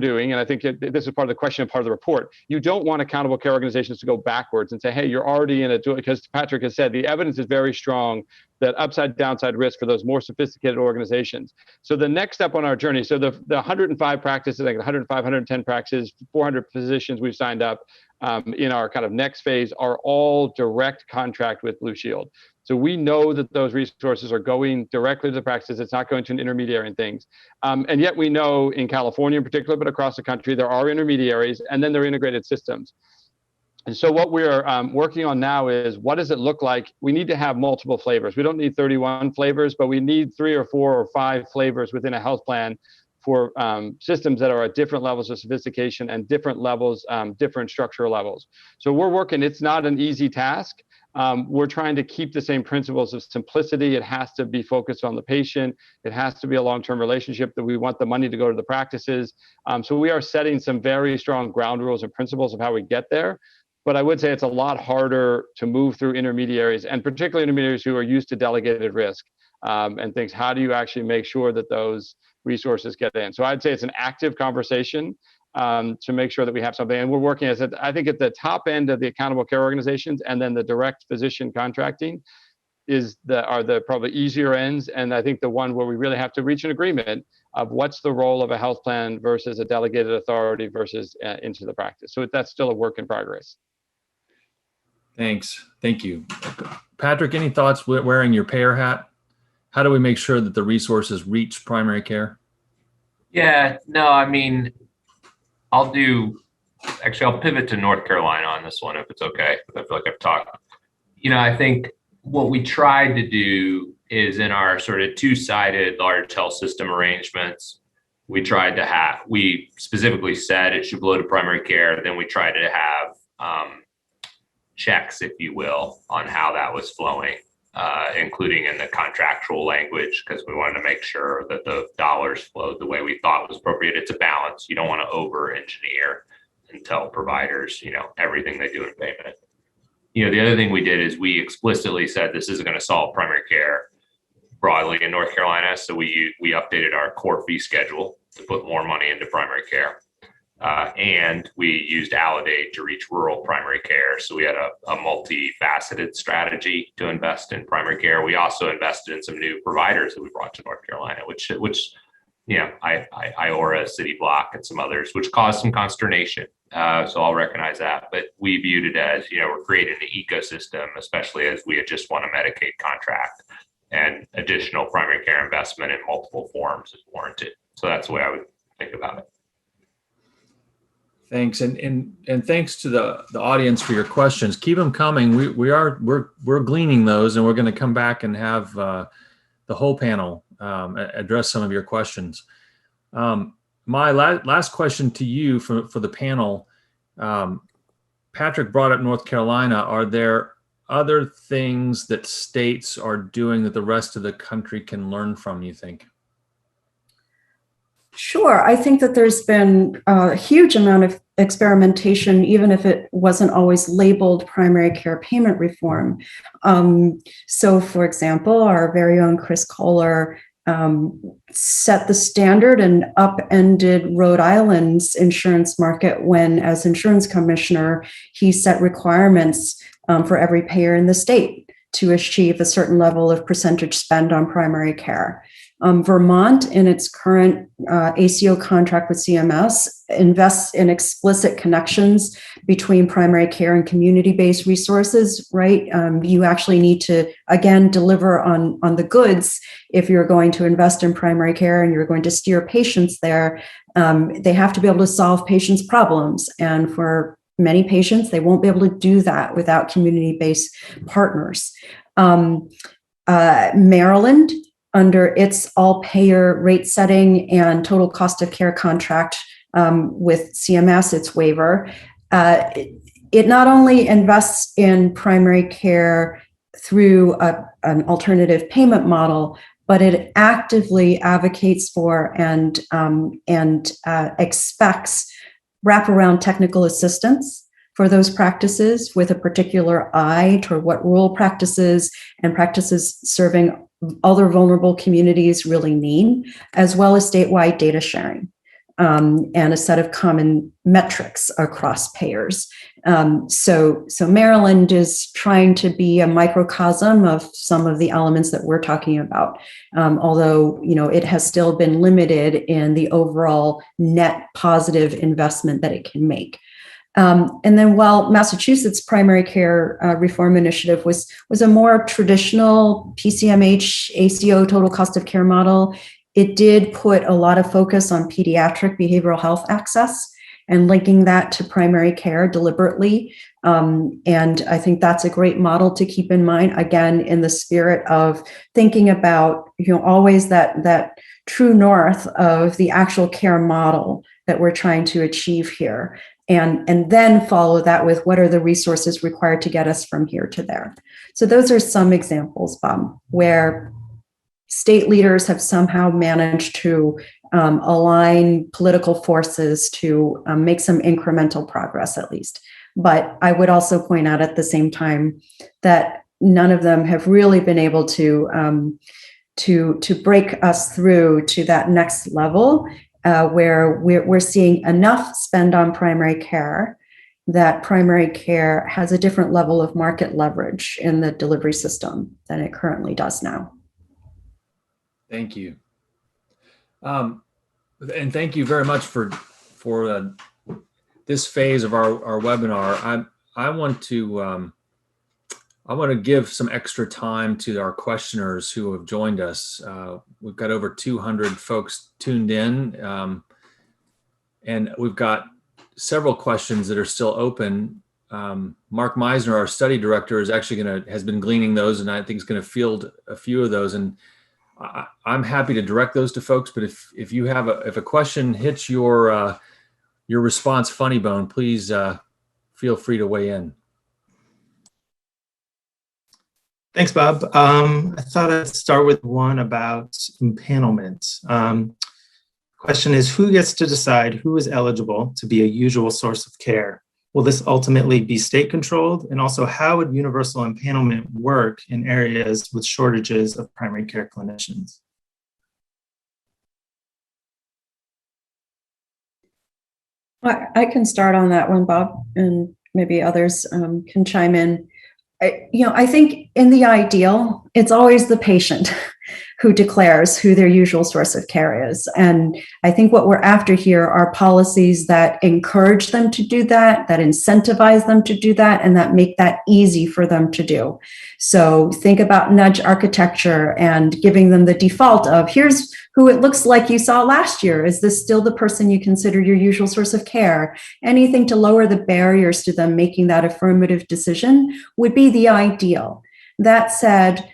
E: doing, and I think this is part of the question and part of the report, you don't want accountable care organizations to go backwards and say, hey, you're already in because Patrick has said, the evidence is very strong that upside downside risk for those more sophisticated organizations. So the next step on our journey, so the 105 practices, like 105, 110 practices, 400 physicians we've signed up in our kind of next phase are all direct contract with Blue Shield. So we know that those resources are going directly to the practices. It's not going to an intermediary and things. And yet we know in California in particular, but across the country, there are intermediaries, and then there are integrated systems. And so what we're working on now is, what does it look like? We need to have multiple flavors. We don't need 31 flavors, but we need 3 or 4 or 5 flavors within a health plan for systems that are at different levels of sophistication and different levels, different structural levels. So we're working, it's not an easy task. We're trying to keep the same principles of simplicity. It has to be focused on the patient. It has to be a long-term relationship, that we want the money to go to the practices. So we are setting some very strong ground rules and principles of how we get there. But I would say it's a lot harder to move through intermediaries, and particularly intermediaries who are used to delegated risk and things. How do you actually make sure that those resources get in? So I'd say it's an active conversation to make sure that we have something. And we're working, as I think, at the top end of the accountable care organizations, and then the direct physician contracting are the probably easier ends. And I think the one where we really have to reach an agreement of what's the role of a health plan versus a delegated authority versus into the practice. So that's still a work in progress.
A: Thanks. Thank you. Patrick, any thoughts wearing your payer hat? How do we make sure that the resources reach primary care?
F: Yeah, no, I mean, I'll pivot to North Carolina on this one, if it's okay. I feel like I've talked. I think what we tried to do is, in our sort of two-sided large health system arrangements, we specifically said it should flow to primary care. Then we tried to have checks, if you will, on how that was flowing, including in the contractual language, because we wanted to make sure that the dollars flowed the way we thought was appropriate. It's a balance. You don't want to over-engineer and tell providers, everything they do in payment. The other thing we did is we explicitly said this isn't going to solve primary care broadly in North Carolina. So we updated our core fee schedule to put more money into primary care. And we used Alidate to reach rural primary care. So we had a multifaceted strategy to invest in primary care. We also invested in some new providers that we brought to North Carolina, which Iora, City Block, and some others, which caused some consternation. So I'll recognize that. But we viewed it as, we're creating an ecosystem, especially as we had just won a Medicaid contract, and additional primary care investment in multiple forms is warranted. So that's the way I would think about it.
A: Thanks, and thanks to the audience for your questions. Keep them coming. We're gleaning those, and we're going to come back and have the whole panel address some of your questions. My last question to you for the panel, Patrick brought up North Carolina. Are there other things that states are doing that the rest of the country can learn from, you think?
G: Sure. I think that there's been a huge amount of experimentation, even if it wasn't always labeled primary care payment reform. So, for example, our very own Chris Kohler set the standard and upended Rhode Island's insurance market when, as insurance commissioner, he set requirements for every payer in the state to achieve a certain level of percentage spend on primary care. Vermont, in its current ACO contract with CMS, invests in explicit connections between primary care and community-based resources, right? You actually need to, again, deliver on the goods if you're going to invest in primary care and you're going to steer patients there. They have to be able to solve patients' problems. And for many patients, they won't be able to do that without community-based partners. Maryland, under its all-payer rate setting and total cost of care contract with CMS, its waiver, it not only invests in primary care through an alternative payment model, but it actively advocates for and expects wraparound technical assistance for those practices with a particular eye toward what rural practices and practices serving other vulnerable communities really need, as well as statewide data sharing and a set of common metrics across payers. So Maryland is trying to be a microcosm of some of the elements that we're talking about, although it has still been limited in the overall net positive investment that it can make. And then while Massachusetts primary care reform initiative was a more traditional PCMH ACO total cost of care model, it did put a lot of focus on pediatric behavioral health access and linking that to primary care deliberately. And I think that's a great model to keep in mind, again, in the spirit of thinking about, always that true north of the actual care model that we're trying to achieve here. And then follow that with what are the resources required to get us from here to there. So those are some examples, Bob, where state leaders have somehow managed to align political forces to make some incremental progress, at least. But I would also point out at the same time that none of them have really been able to break us through to that next level. Where we're seeing enough spend on primary care that primary care has a different level of market leverage in the delivery system than it currently does now.
A: Thank you. And thank you very much for this phase of our webinar. I want to give some extra time to our questioners who have joined us. We've got over 200 folks tuned in, and we've got several questions that are still open. Mark Meisner, our study director, is actually has been gleaning those, and I think is going to field a few of those. And I'm happy to direct those to folks. But if you have if a question hits your response funny bone, please feel free to weigh in.
H: Thanks, Bob. I thought I'd start with one about empanelment. Question is, who gets to decide who is eligible to be a usual source of care? Will this ultimately be state controlled? And also, how would universal empanelment work in areas with shortages of primary care clinicians?
G: I can start on that one, Bob, and maybe others can chime in. I think in the ideal, it's always the patient who declares who their usual source of care is. And I think what we're after here are policies that encourage them to do that, that incentivize them to do that, and that make that easy for them to do. So think about nudge architecture and giving them the default of, here's who it looks like you saw last year. Is this still the person you consider your usual source of care? Anything to lower the barriers to them making that affirmative decision would be the ideal. That said,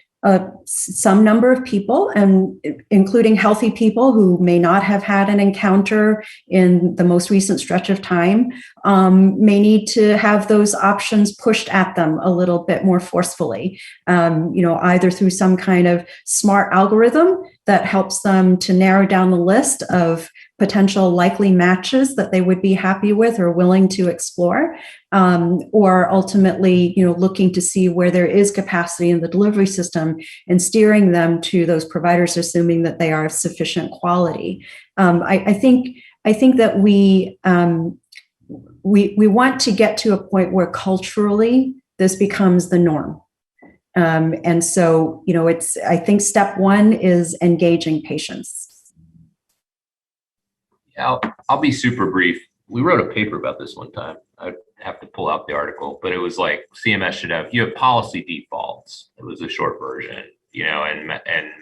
G: some number of people, and including healthy people who may not have had an encounter in the most recent stretch of time, may need to have those options pushed at them a little bit more forcefully, either through some kind of smart algorithm that helps them to narrow down the list of potential likely matches that they would be happy with or willing to explore, or ultimately, looking to see where there is capacity in the delivery system and steering them to those providers, assuming that they are of sufficient quality. I think that we want to get to a point where culturally this becomes the norm. And so, I think step one is engaging patients.
F: Yeah, I'll be super brief. We wrote a paper about this one time. I'd have to pull out the article, but it was like CMS should have, you have policy defaults. It was a short version, and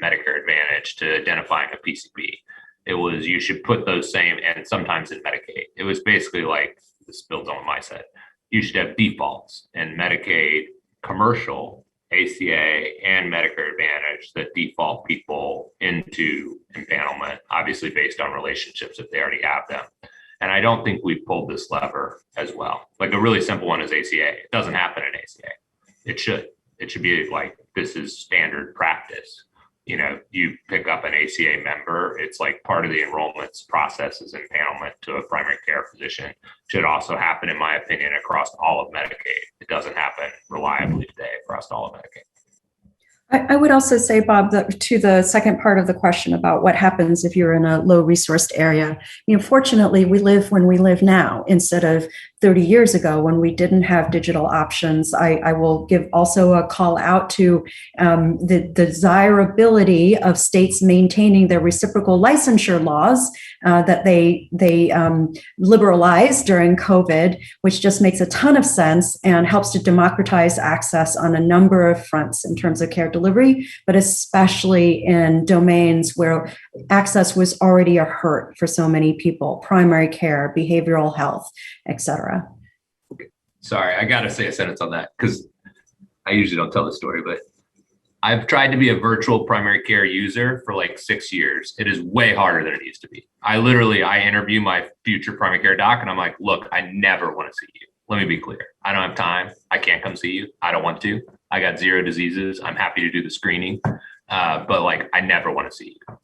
F: Medicare Advantage to identifying a PCP. It was, you should put those same, and sometimes in Medicaid. It was basically like, this builds on what my said. You should have defaults in Medicaid, commercial, ACA, and Medicare Advantage that default people into empanelment, obviously based on relationships if they already have them. And I don't think we've pulled this lever as well. Like a really simple one is ACA. It doesn't happen in ACA. It should be like, this is standard practice. You pick up an ACA member, it's like part of the enrollment process is empanelment to a primary care physician. Should also happen, in my opinion, across all of Medicaid. It doesn't happen reliably today across all of Medicaid.
G: I would also say, Bob, that to the second part of the question about what happens if you're in a low-resourced area, fortunately, we live when we live now instead of 30 years ago when we didn't have digital options. I will give also a call out to the desirability of states maintaining their reciprocal licensure laws that they liberalized during COVID, which just makes a ton of sense and helps to democratize access on a number of fronts in terms of care delivery, but especially in domains where access was already a hurt for so many people: primary care, behavioral health, et cetera.
F: Sorry, I got to say a sentence on that because I usually don't tell the story, but I've tried to be a virtual primary care user for like 6 years. It is way harder than it used to be. I interview my future primary care doc and I'm like, look, I never want to see you. Let me be clear. I don't have time. I can't come see you. I don't want to. I got 0 diseases. I'm happy to do the screening. But like, I never want to see you.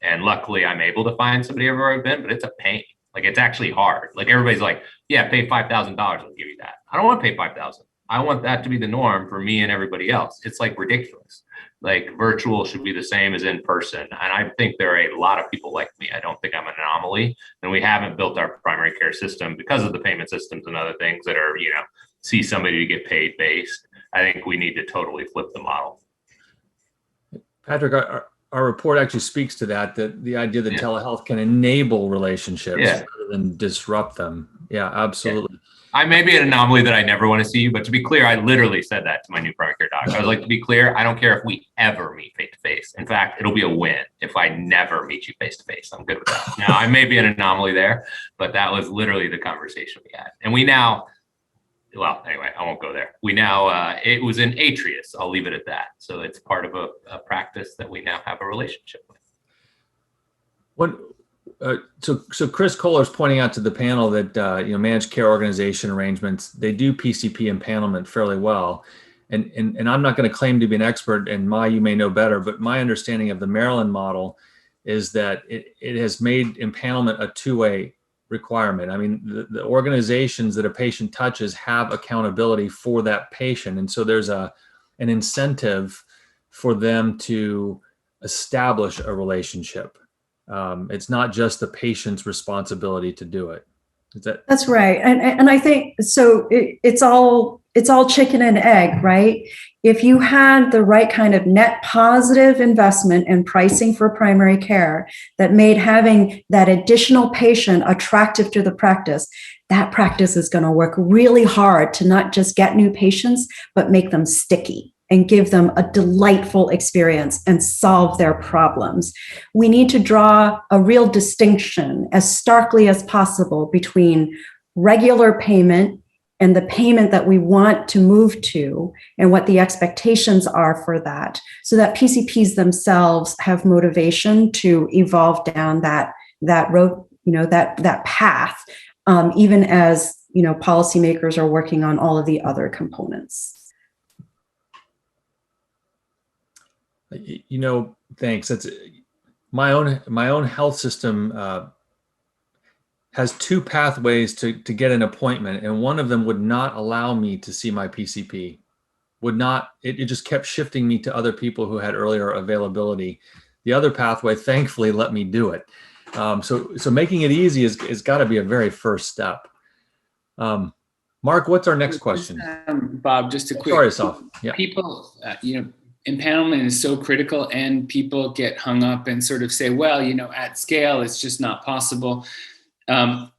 F: And luckily I'm able to find somebody everywhere I've been, but it's a pain. Like, it's actually hard. Like, everybody's like, yeah, pay $5,000. I'll give you that. I don't want to pay $5,000. I want that to be the norm for me and everybody else. It's like ridiculous. Like, virtual should be the same as in person. And I think there are a lot of people like me. I don't think I'm an anomaly. And we haven't built our primary care system because of the payment systems and other things that are, see somebody to get paid based. I think we need to totally flip the model.
A: Patrick, our report actually speaks to that the idea that telehealth can enable relationships rather than disrupt them. Yeah, absolutely.
F: Yeah. I may be an anomaly that I never want to see you, but to be clear, I literally said that to my new primary care doc. I was like, to be clear, I don't care if we ever meet face to face. In fact, it'll be a win if I never meet you face to face. I'm good with that. Now, I may be an anomaly there, but that was literally the conversation we had. And we now, well, anyway, I won't go there. We now, it was in Atrius. I'll leave it at that. So it's part of a practice that we now have a relationship with.
A: So Chris Kohler's pointing out to the panel that managed care organization arrangements, they do PCP empanelment fairly well. and I'm not going to claim to be an expert, and you may know better, but my understanding of the Maryland model is that it has made empanelment a two-way requirement. I mean, the organizations that a patient touches have accountability for that patient. And so there's an incentive for them to establish a relationship. It's not just the patient's responsibility to do it.
G: That's right. And I think, so it's all chicken and egg, right? If you had the right kind of net positive investment in pricing for primary care that made having that additional patient attractive to the practice, that practice is going to work really hard to not just get new patients, but make them sticky and give them a delightful experience and solve their problems. We need to draw a real distinction as starkly as possible between regular payment and the payment that we want to move to and what the expectations are for that, so that PCPs themselves have motivation to evolve down that road, that path, even as, policymakers are working on all of the other components.
A: Thanks. That's my own health system has two pathways to get an appointment, and one of them would not allow me to see my PCP. It just kept shifting me to other people who had earlier availability. The other pathway, thankfully, let me do it. So making it easy is got to be a very first step. Mark, what's our next question?
D: Bob, just a quick.
A: Sorry, Asaf. Yeah.
D: People, empanelment is so critical, and people get hung up and sort of say, well, at scale, it's just not possible.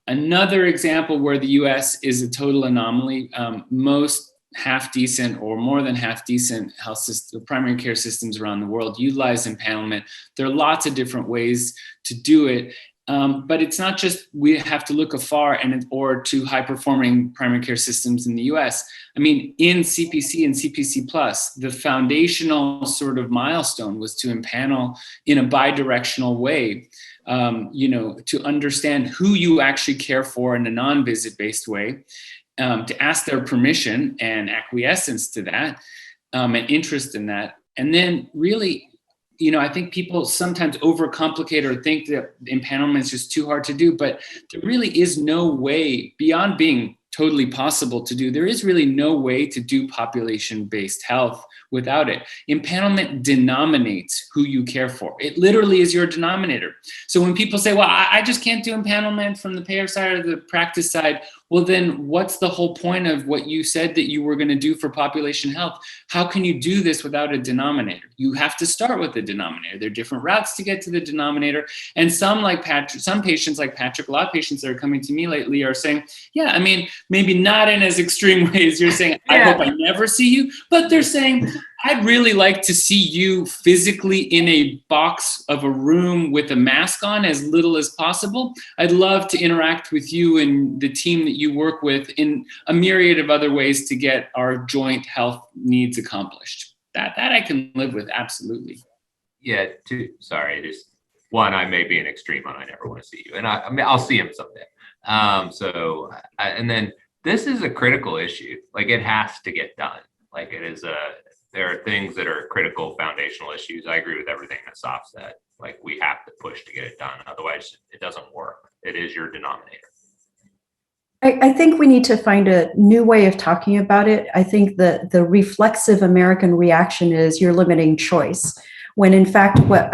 D: Another example where the US is a total anomaly, most half decent or more than half decent health system, primary care systems around the world utilize empanelment. There are lots of different ways to do it. But it's not just we have to look afar or to high performing primary care systems in the US. I mean, in CPC and CPC Plus, the foundational sort of milestone was to empanel in a bidirectional way, to understand who you actually care for in a non-visit based way, to ask their permission and acquiescence to that, and interest in that. And then really, I think people sometimes overcomplicate or think that empanelment is just too hard to do, but there really is no way, beyond being totally possible to do, there is really no way to do population-based health without it. Empanelment denominates who you care for. It literally is your denominator. So when people say, well, I just can't do empanelment from the payer side or the practice side, well, then what's the whole point of what you said that you were going to do for population health? How can you do this without a denominator? You have to start with the denominator. There are different routes to get to the denominator. And some patients like Patrick, a lot of patients that are coming to me lately are saying, yeah, I mean, maybe not in as extreme ways. You're saying, I hope I never see you. But they're saying, I'd really like to see you physically in a box of a room with a mask on as little as possible. I'd love to interact with you and the team that you work with in a myriad of other ways to get our joint health needs accomplished. That I can live with, absolutely.
F: Yeah, just one, I may be an extreme one. I never want to see you. And I'll see him someday. And then this is a critical issue. Like, it has to get done. Like, there are things that are critical foundational issues. I agree with everything that Asaf said. Like, we have to push to get it done. Otherwise, it doesn't work. It is your denominator.
G: I think we need to find a new way of talking about it. I think the reflexive American reaction is you're limiting choice, when in fact, what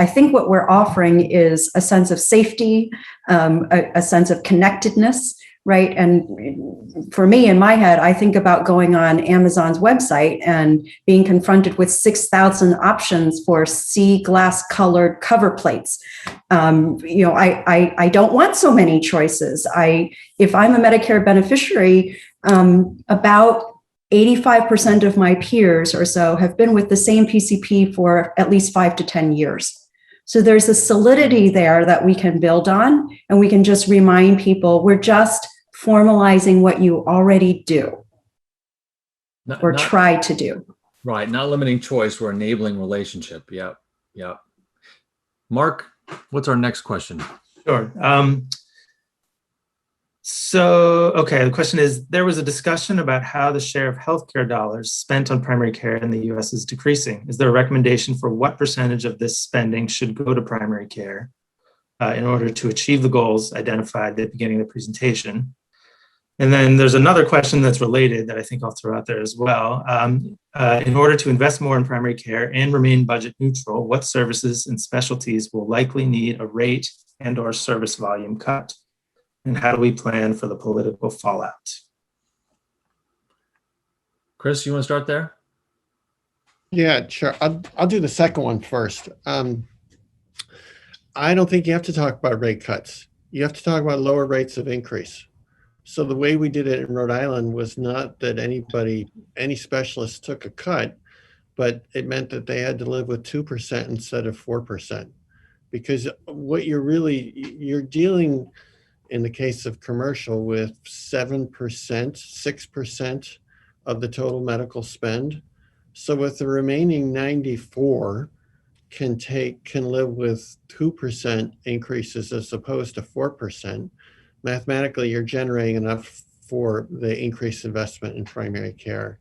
G: we're offering is a sense of safety, a sense of connectedness, right? And for me, in my head, I think about going on Amazon's website and being confronted with 6,000 options for sea glass colored cover plates. I don't want so many choices. If I'm a Medicare beneficiary, about 85% of my peers or so have been with the same PCP for at least 5 to 10 years. So there's a solidity there that we can build on, and we can just remind people we're just formalizing what you already do or try to do.
A: Right. Not limiting choice. We're enabling relationship. Yep. Mark, what's our next question?
H: Sure. So, okay, the question is, there was a discussion about how the share of healthcare dollars spent on primary care in the US is decreasing. Is there a recommendation for what percentage of this spending should go to primary care in order to achieve the goals identified at the beginning of the presentation? And then there's another question that's related that I think I'll throw out there as well. In order to invest more in primary care and remain budget neutral, what services and specialties will likely need a rate and/or service volume cut? And how do we plan for the political fallout?
A: Chris, you want to start there?
C: Yeah, sure. I'll do the second one first. I don't think you have to talk about rate cuts. You have to talk about lower rates of increase. So the way we did it in Rhode Island was not that any specialist took a cut, but it meant that they had to live with 2% instead of 4%. Because what you're dealing in the case of commercial with 7%, 6% of the total medical spend. So with the remaining 94 can live with 2% increases as opposed to 4%. Mathematically, you're generating enough for the increased investment in primary care.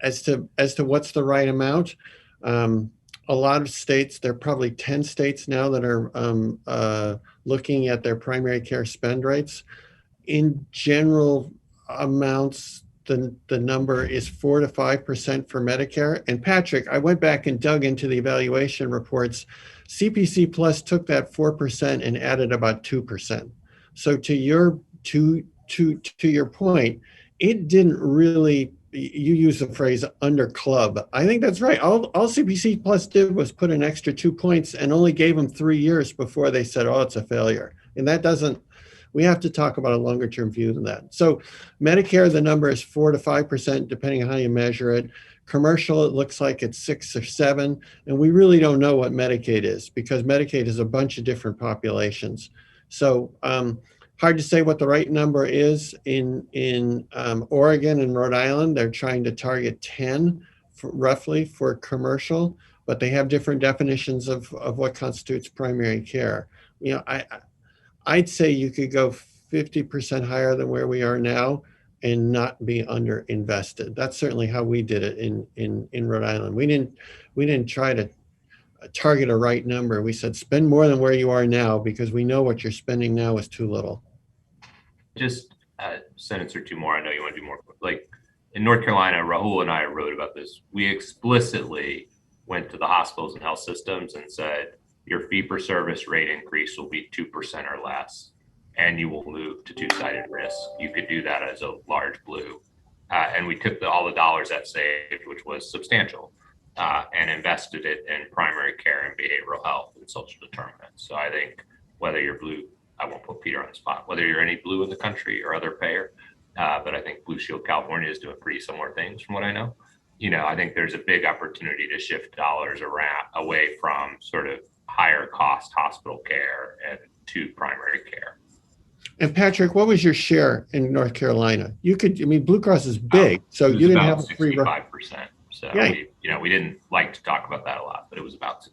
C: As to what's the right amount, a lot of states, there are probably 10 states now that are looking at their primary care spend rates. In general amounts, the number is 4 to 5% for Medicare. And Patrick, I went back and dug into the evaluation reports. CPC Plus took that 4% and added about 2%. So to your point, it didn't really. You use the phrase under club. I think that's right. All CPC Plus did was put an extra 2 points and only gave them 3 years before they said, oh, it's a failure. And that doesn't, we have to talk about a longer term view than that. So Medicare, the number is 4 to 5%, depending on how you measure it. Commercial, it looks like it's 6 or 7. And we really don't know what Medicaid is because Medicaid is a bunch of different populations. So hard to say what the right number is. In Oregon and Rhode Island, they're trying to target 10 roughly for commercial, but they have different definitions of what constitutes primary care. You know, I'd say you could go 50% higher than where we are now and not be under invested. That's certainly how we did it in Rhode Island. We didn't try to target a right number. We said spend more than where you are now because we know what you're spending now is too little.
F: Just a sentence or two more. I know you want to do more. Like in North Carolina, Rahul and I wrote about this. We explicitly went to the hospitals and health systems and said, your fee for service rate increase will be 2% or less, and you will move to two-sided risk. You could do that as a large blue. And we took all the dollars that saved, which was substantial, and invested it in primary care and behavioral health and social determinants. So I think whether you're blue, I won't put Peter on the spot, whether you're any blue in the country or other payer, but I think Blue Shield California is doing pretty similar things from what I know. You know, I think there's a big opportunity to shift dollars around away from sort of higher cost hospital care and to primary care.
C: And Patrick, what was your share in North Carolina? Blue Cross is big, so you didn't have a free
F: 65%. So yeah. We didn't like to talk about that a lot, but it was about 65%.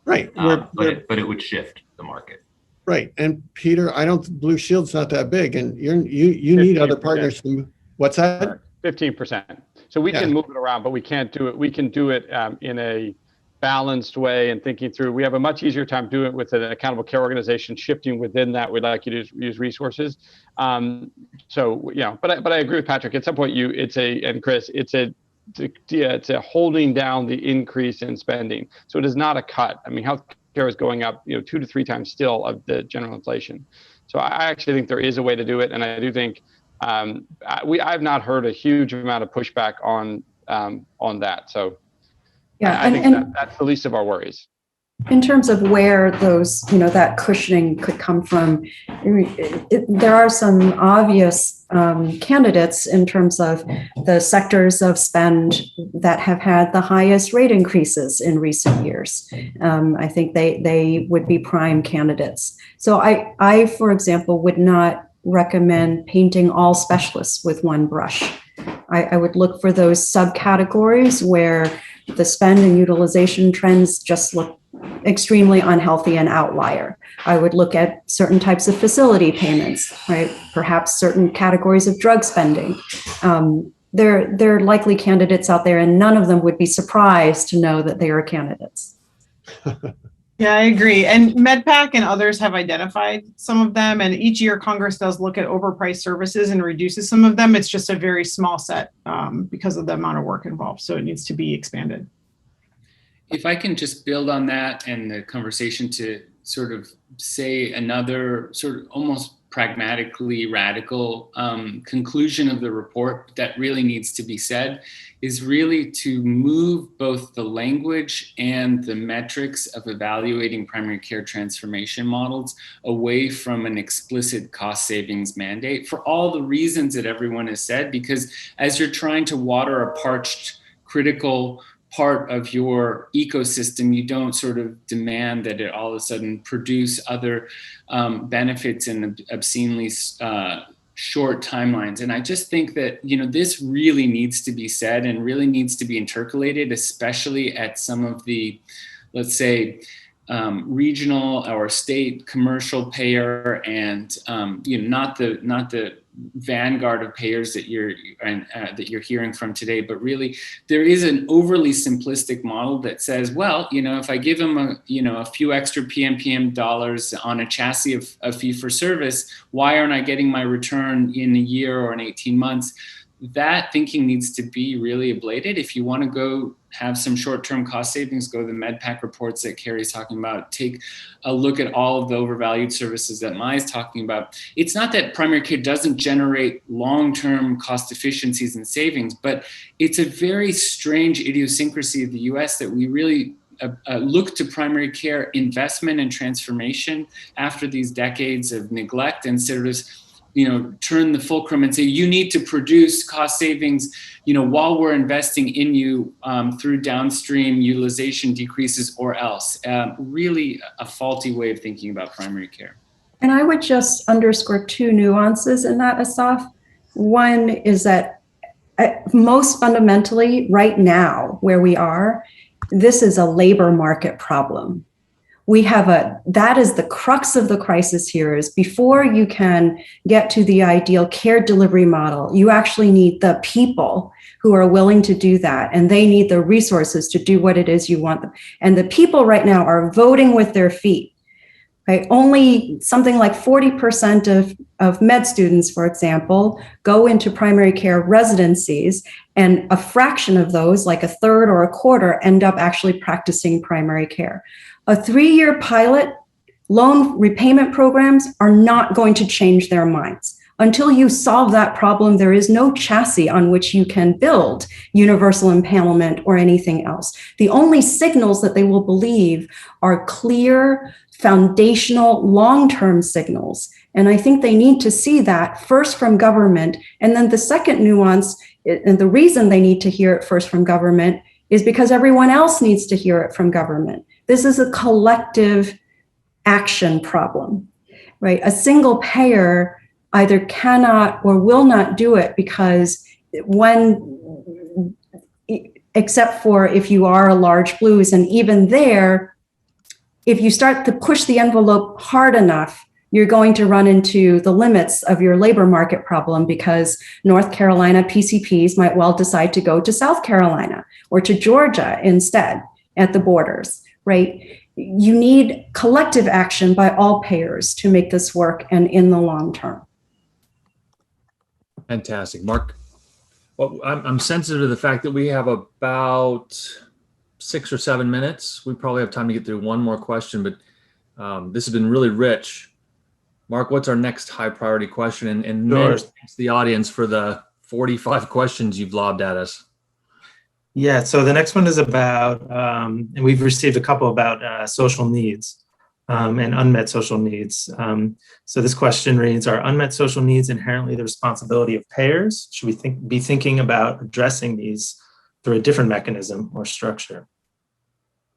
C: Right.
F: But it would shift the market.
C: Right. And Peter, Blue Shield's not that big, and you need other partners. What's that?
E: 15%. So we can move it around, but we can't do it. We can do it in a balanced way and thinking through. We have a much easier time doing it with an accountable care organization, shifting within that. We'd like you to use resources. But I agree with Patrick. At some point, and Chris, it's a holding down the increase in spending. So it is not a cut. I mean, healthcare is going up, 2 to 3 times still of the general inflation. So I actually think there is a way to do it, and I do think I've not heard a huge amount of pushback on that. So yeah, I think that's the least of our worries.
G: In terms of where those, that cushioning could come from, there are some obvious candidates in terms of the sectors of spend that have had the highest rate increases in recent years. I think they would be prime candidates. So I, for example, would not recommend painting all specialists with one brush. I would look for those subcategories where the spend and utilization trends just look extremely unhealthy and outlier. I would look at certain types of facility payments, right? Perhaps certain categories of drug spending. There are likely candidates out there, and none of them would be surprised to know that they are candidates.
B: Yeah, I agree. And MedPAC and others have identified some of them. And each year Congress does look at overpriced services and reduces some of them. It's just a very small set because of the amount of work involved. So it needs to be expanded.
D: If I can just build on that and the conversation to sort of say another sort of almost pragmatically radical conclusion of the report that really needs to be said is really to move both the language and the metrics of evaluating primary care transformation models away from an explicit cost savings mandate for all the reasons that everyone has said, because as you're trying to water a parched critical part of your ecosystem, you don't sort of demand that it all of a sudden produce other benefits in obscenely short timelines. And I just think that, this really needs to be said and really needs to be intercalated, especially at some of the, let's say, regional or state commercial payer and, not the vanguard of payers that you're hearing from today, but really there is an overly simplistic model that says, well, if I give them a few extra PMPM dollars on a chassis of a fee for service, why aren't I getting my return in a year or in 18 months? That thinking needs to be really ablated. If you want to go have some short-term cost savings, go to the MedPAC reports that Carrie's talking about. Take a look at all of the overvalued services that Mai's talking about. It's not that primary care doesn't generate long-term cost efficiencies and savings, but it's a very strange idiosyncrasy of the US that we really look to primary care investment and transformation after these decades of neglect and sort of turn the fulcrum and say, you need to produce cost savings, while we're investing in you through downstream utilization decreases or else. Really a faulty way of thinking about primary care.
G: And I would just underscore two nuances in that, Asaf. One is that most fundamentally right now where we are, this is a labor market problem. That is the crux of the crisis here, is before you can get to the ideal care delivery model, you actually need the people who are willing to do that. And they need the resources to do what it is you want them. And the people right now are voting with their feet. Right? Only something like 40% of med students, for example, go into primary care residencies, and a fraction of those, like a third or a quarter, end up actually practicing primary care. A 3-year pilot loan repayment programs are not going to change their minds. Until you solve that problem, there is no chassis on which you can build universal empanelment or anything else. The only signals that they will believe are clear, foundational, long-term signals. And I think they need to see that first from government. And then the second nuance, and the reason they need to hear it first from government, is because everyone else needs to hear it from government. This is a collective action problem, right? A single payer either cannot or will not do it because except for if you are a large blues, and even there, if you start to push the envelope hard enough, you're going to run into the limits of your labor market problem, because North Carolina PCPs might well decide to go to South Carolina or to Georgia instead at the borders. Right? You need collective action by all payers to make this work, and in the long term.
A: Fantastic. Mark, well, I'm sensitive to the fact that we have about 6 or 7 minutes. We probably have time to get through one more question, but this has been really rich. Mark, what's our next high priority question? And
H: Sure.
A: Thanks the audience for the 45 questions you've lobbed at us.
H: Yeah, so the next one is about, and we've received a couple about social needs and unmet social needs. So this question reads, are unmet social needs inherently the responsibility of payers? Should we be thinking about addressing these through a different mechanism or structure?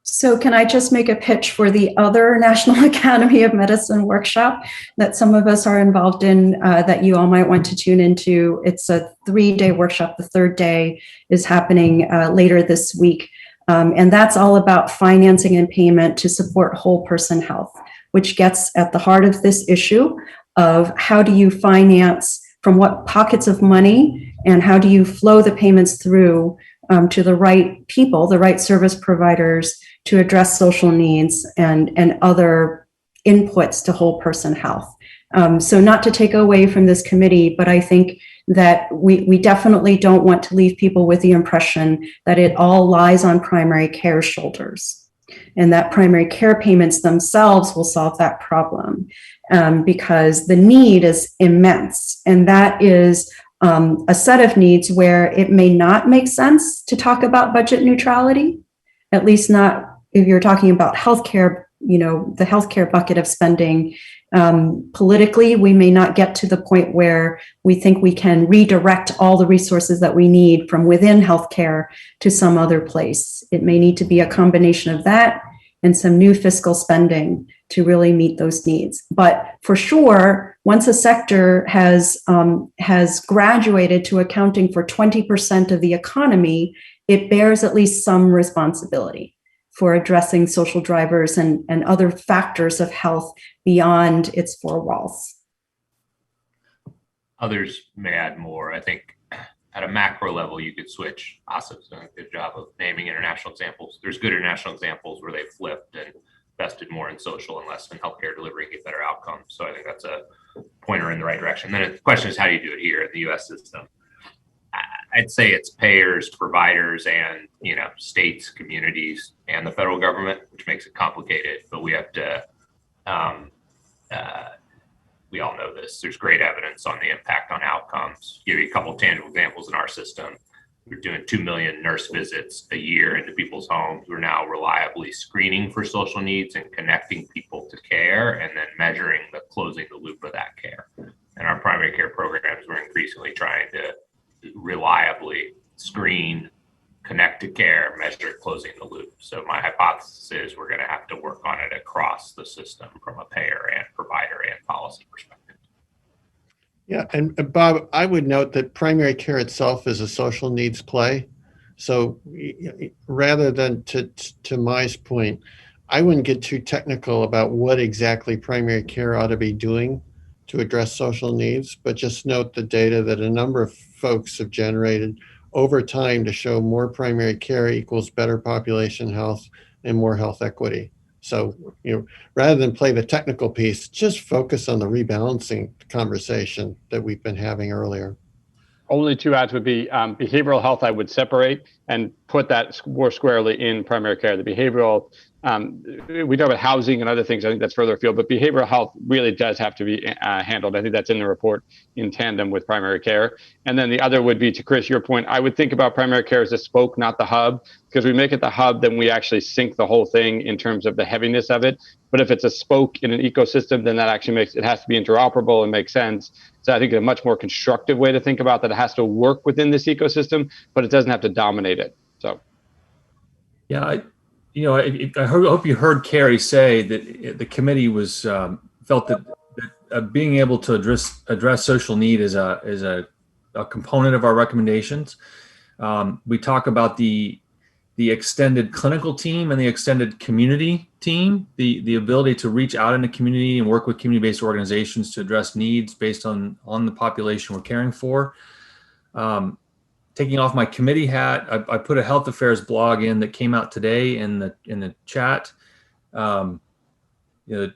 G: So can I just make a pitch for the other National Academy of Medicine workshop that some of us are involved in that you all might want to tune into? It's a 3-day workshop. The third day is happening later this week. And that's all about financing and payment to support whole person health, which gets at the heart of this issue of how do you finance from what pockets of money and how do you flow the payments through to the right people, the right service providers to address social needs and other inputs to whole person health. So not to take away from this committee, but I think that we definitely don't want to leave people with the impression that it all lies on primary care shoulders and that primary care payments themselves will solve that problem, because the need is immense. And that is a set of needs where it may not make sense to talk about budget neutrality, at least not if you're talking about healthcare, the healthcare bucket of spending. Politically, we may not get to the point where we think we can redirect all the resources that we need from within healthcare to some other place. It may need to be a combination of that and some new fiscal spending to really meet those needs. But for sure, once a sector has graduated to accounting for 20% of the economy, it bears at least some responsibility for addressing social drivers and other factors of health beyond its four walls.
F: Others may add more. I think at a macro level, you could switch. Asif's done a good job of naming international examples. There's good international examples where they flipped and invested more in social and less in healthcare delivery and get better outcomes. So I think that's a pointer in the right direction. Then the question is, how do you do it here in the US system? I'd say it's payers, providers, and states, communities, and the federal government, which makes it complicated. But we have to. We all know this. There's great evidence on the impact on outcomes. Give you a couple of tangible examples in our system. We're doing 2 million nurse visits a year into people's homes. We're now reliably screening for social needs and connecting people to care, and then measuring closing the loop of that care. And our primary care programs, we're increasingly trying to reliably screen, connect to care, measure closing the loop. So my hypothesis is we're going to have to work on it across the system from a payer and provider and policy perspective.
C: Yeah, and Bob, I would note that primary care itself is a social needs play. So rather than to Mai's point, I wouldn't get too technical about what exactly primary care ought to be doing to address social needs, but just note the data that a number of folks have generated over time to show more primary care equals better population health and more health equity. So, rather than play the technical piece, just focus on the rebalancing conversation that we've been having earlier.
E: Only two adds would be behavioral health. I would separate and put that more squarely in primary care. The behavioral, we talk about housing and other things. I think that's further afield, but behavioral health really does have to be handled. I think that's in the report in tandem with primary care. And then the other would be, to Chris, your point, I would think about primary care as a spoke, not the hub, because we make it the hub, then we actually sink the whole thing in terms of the heaviness of it. But if it's a spoke in an ecosystem, then that actually it has to be interoperable and make sense. So I think a much more constructive way to think about that, it has to work within this ecosystem, but it doesn't have to dominate it. So,
A: yeah, I hope you heard Carrie say that the committee was felt that being able to address social need is a component of our recommendations. We talk about the extended clinical team and the extended community team, the ability to reach out in the community and work with community-based organizations to address needs based on the population we're caring for. Taking off my committee hat, I put a health affairs blog in that came out today in the chat. The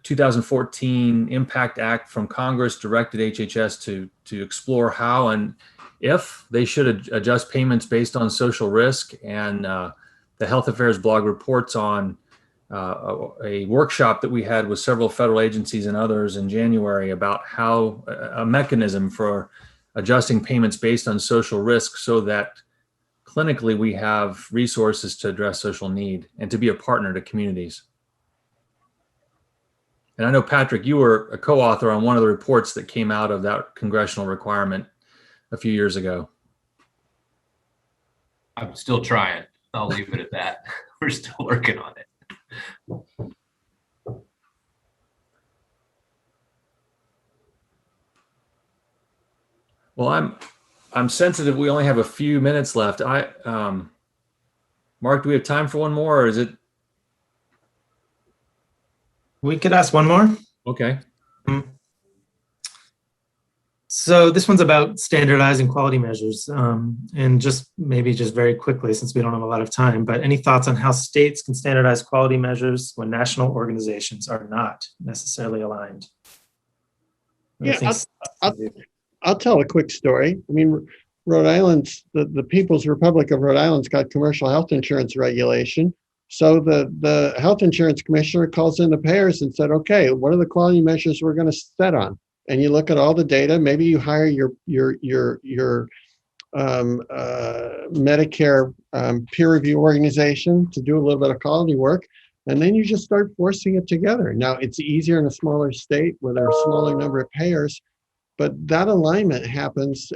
A: 2014 Impact Act from Congress directed HHS to explore how and if they should adjust payments based on social risk. And the health affairs blog reports on a workshop that we had with several federal agencies and others in January about how a mechanism for adjusting payments based on social risk so that clinically we have resources to address social need and to be a partner to communities. And I know, Patrick, you were a co-author on one of the reports that came out of that congressional requirement a few years ago.
F: I'm still trying. I'll leave it at that. We're still working on it.
A: Well, I'm sensitive. We only have a few minutes left. Mark, do we have time for one more, or is it?
H: We could ask one more.
A: Okay.
H: So this one's about standardizing quality measures. And just very quickly, since we don't have a lot of time, but any thoughts on how states can standardize quality measures when national organizations are not necessarily aligned?
C: Yeah, I'll tell a quick story. I mean, Rhode Island's, the People's Republic of Rhode Island's got commercial health insurance regulation. So the health insurance commissioner calls in the payers and said, okay, what are the quality measures we're going to set on? And you look at all the data. Maybe you hire your Medicare peer review organization to do a little bit of quality work, and then you just start forcing it together. Now, it's easier in a smaller state where there are a smaller number of payers, but that alignment happens.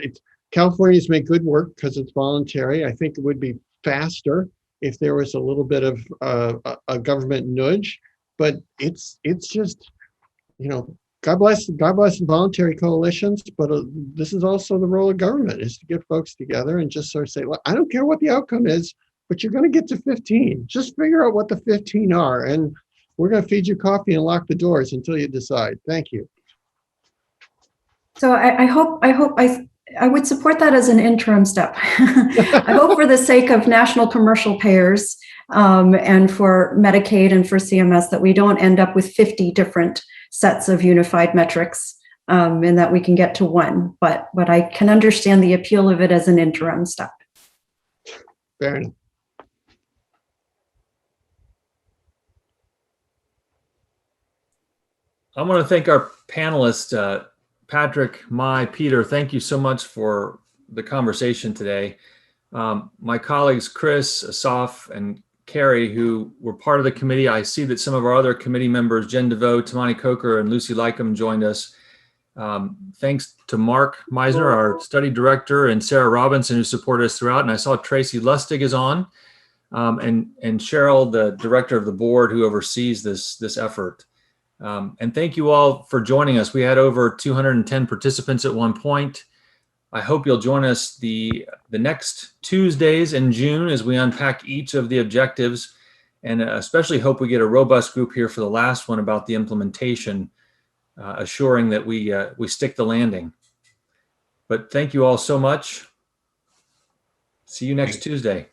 C: California's made good work because it's voluntary. I think it would be faster if there was a little bit of a government nudge, but it's just, God bless voluntary coalitions, but this is also the role of government, is to get folks together and just sort of say, look, I don't care what the outcome is, but you're going to get to 15. Just figure out what the 15 are, and we're going to feed you coffee and lock the doors until you decide. Thank you.
G: So I would support that as an interim step. I hope for the sake of national commercial payers and for Medicaid and for CMS that we don't end up with 50 different sets of unified metrics and that we can get to one. But I can understand the appeal of it as an interim step.
C: Fair enough.
A: I want to thank our panelists, Patrick, Mai, Peter. Thank you so much for the conversation today. My colleagues, Chris, Asaf, and Carrie, who were part of the committee. I see that some of our other committee members, Jen DeVoe, Tamani Coker, and Lucy Lycum joined us. Thanks to Mark Meisner, our study director, and Sarah Robinson, who supported us throughout. And I saw Tracy Lustig is on, and Cheryl, the director of the board, who oversees this effort. And thank you all for joining us. We had over 210 participants at one point. I hope you'll join us the next Tuesdays in June as we unpack each of the objectives, and especially hope we get a robust group here for the last one about the implementation, assuring that we stick the landing. But thank you all so much. See you next Tuesday.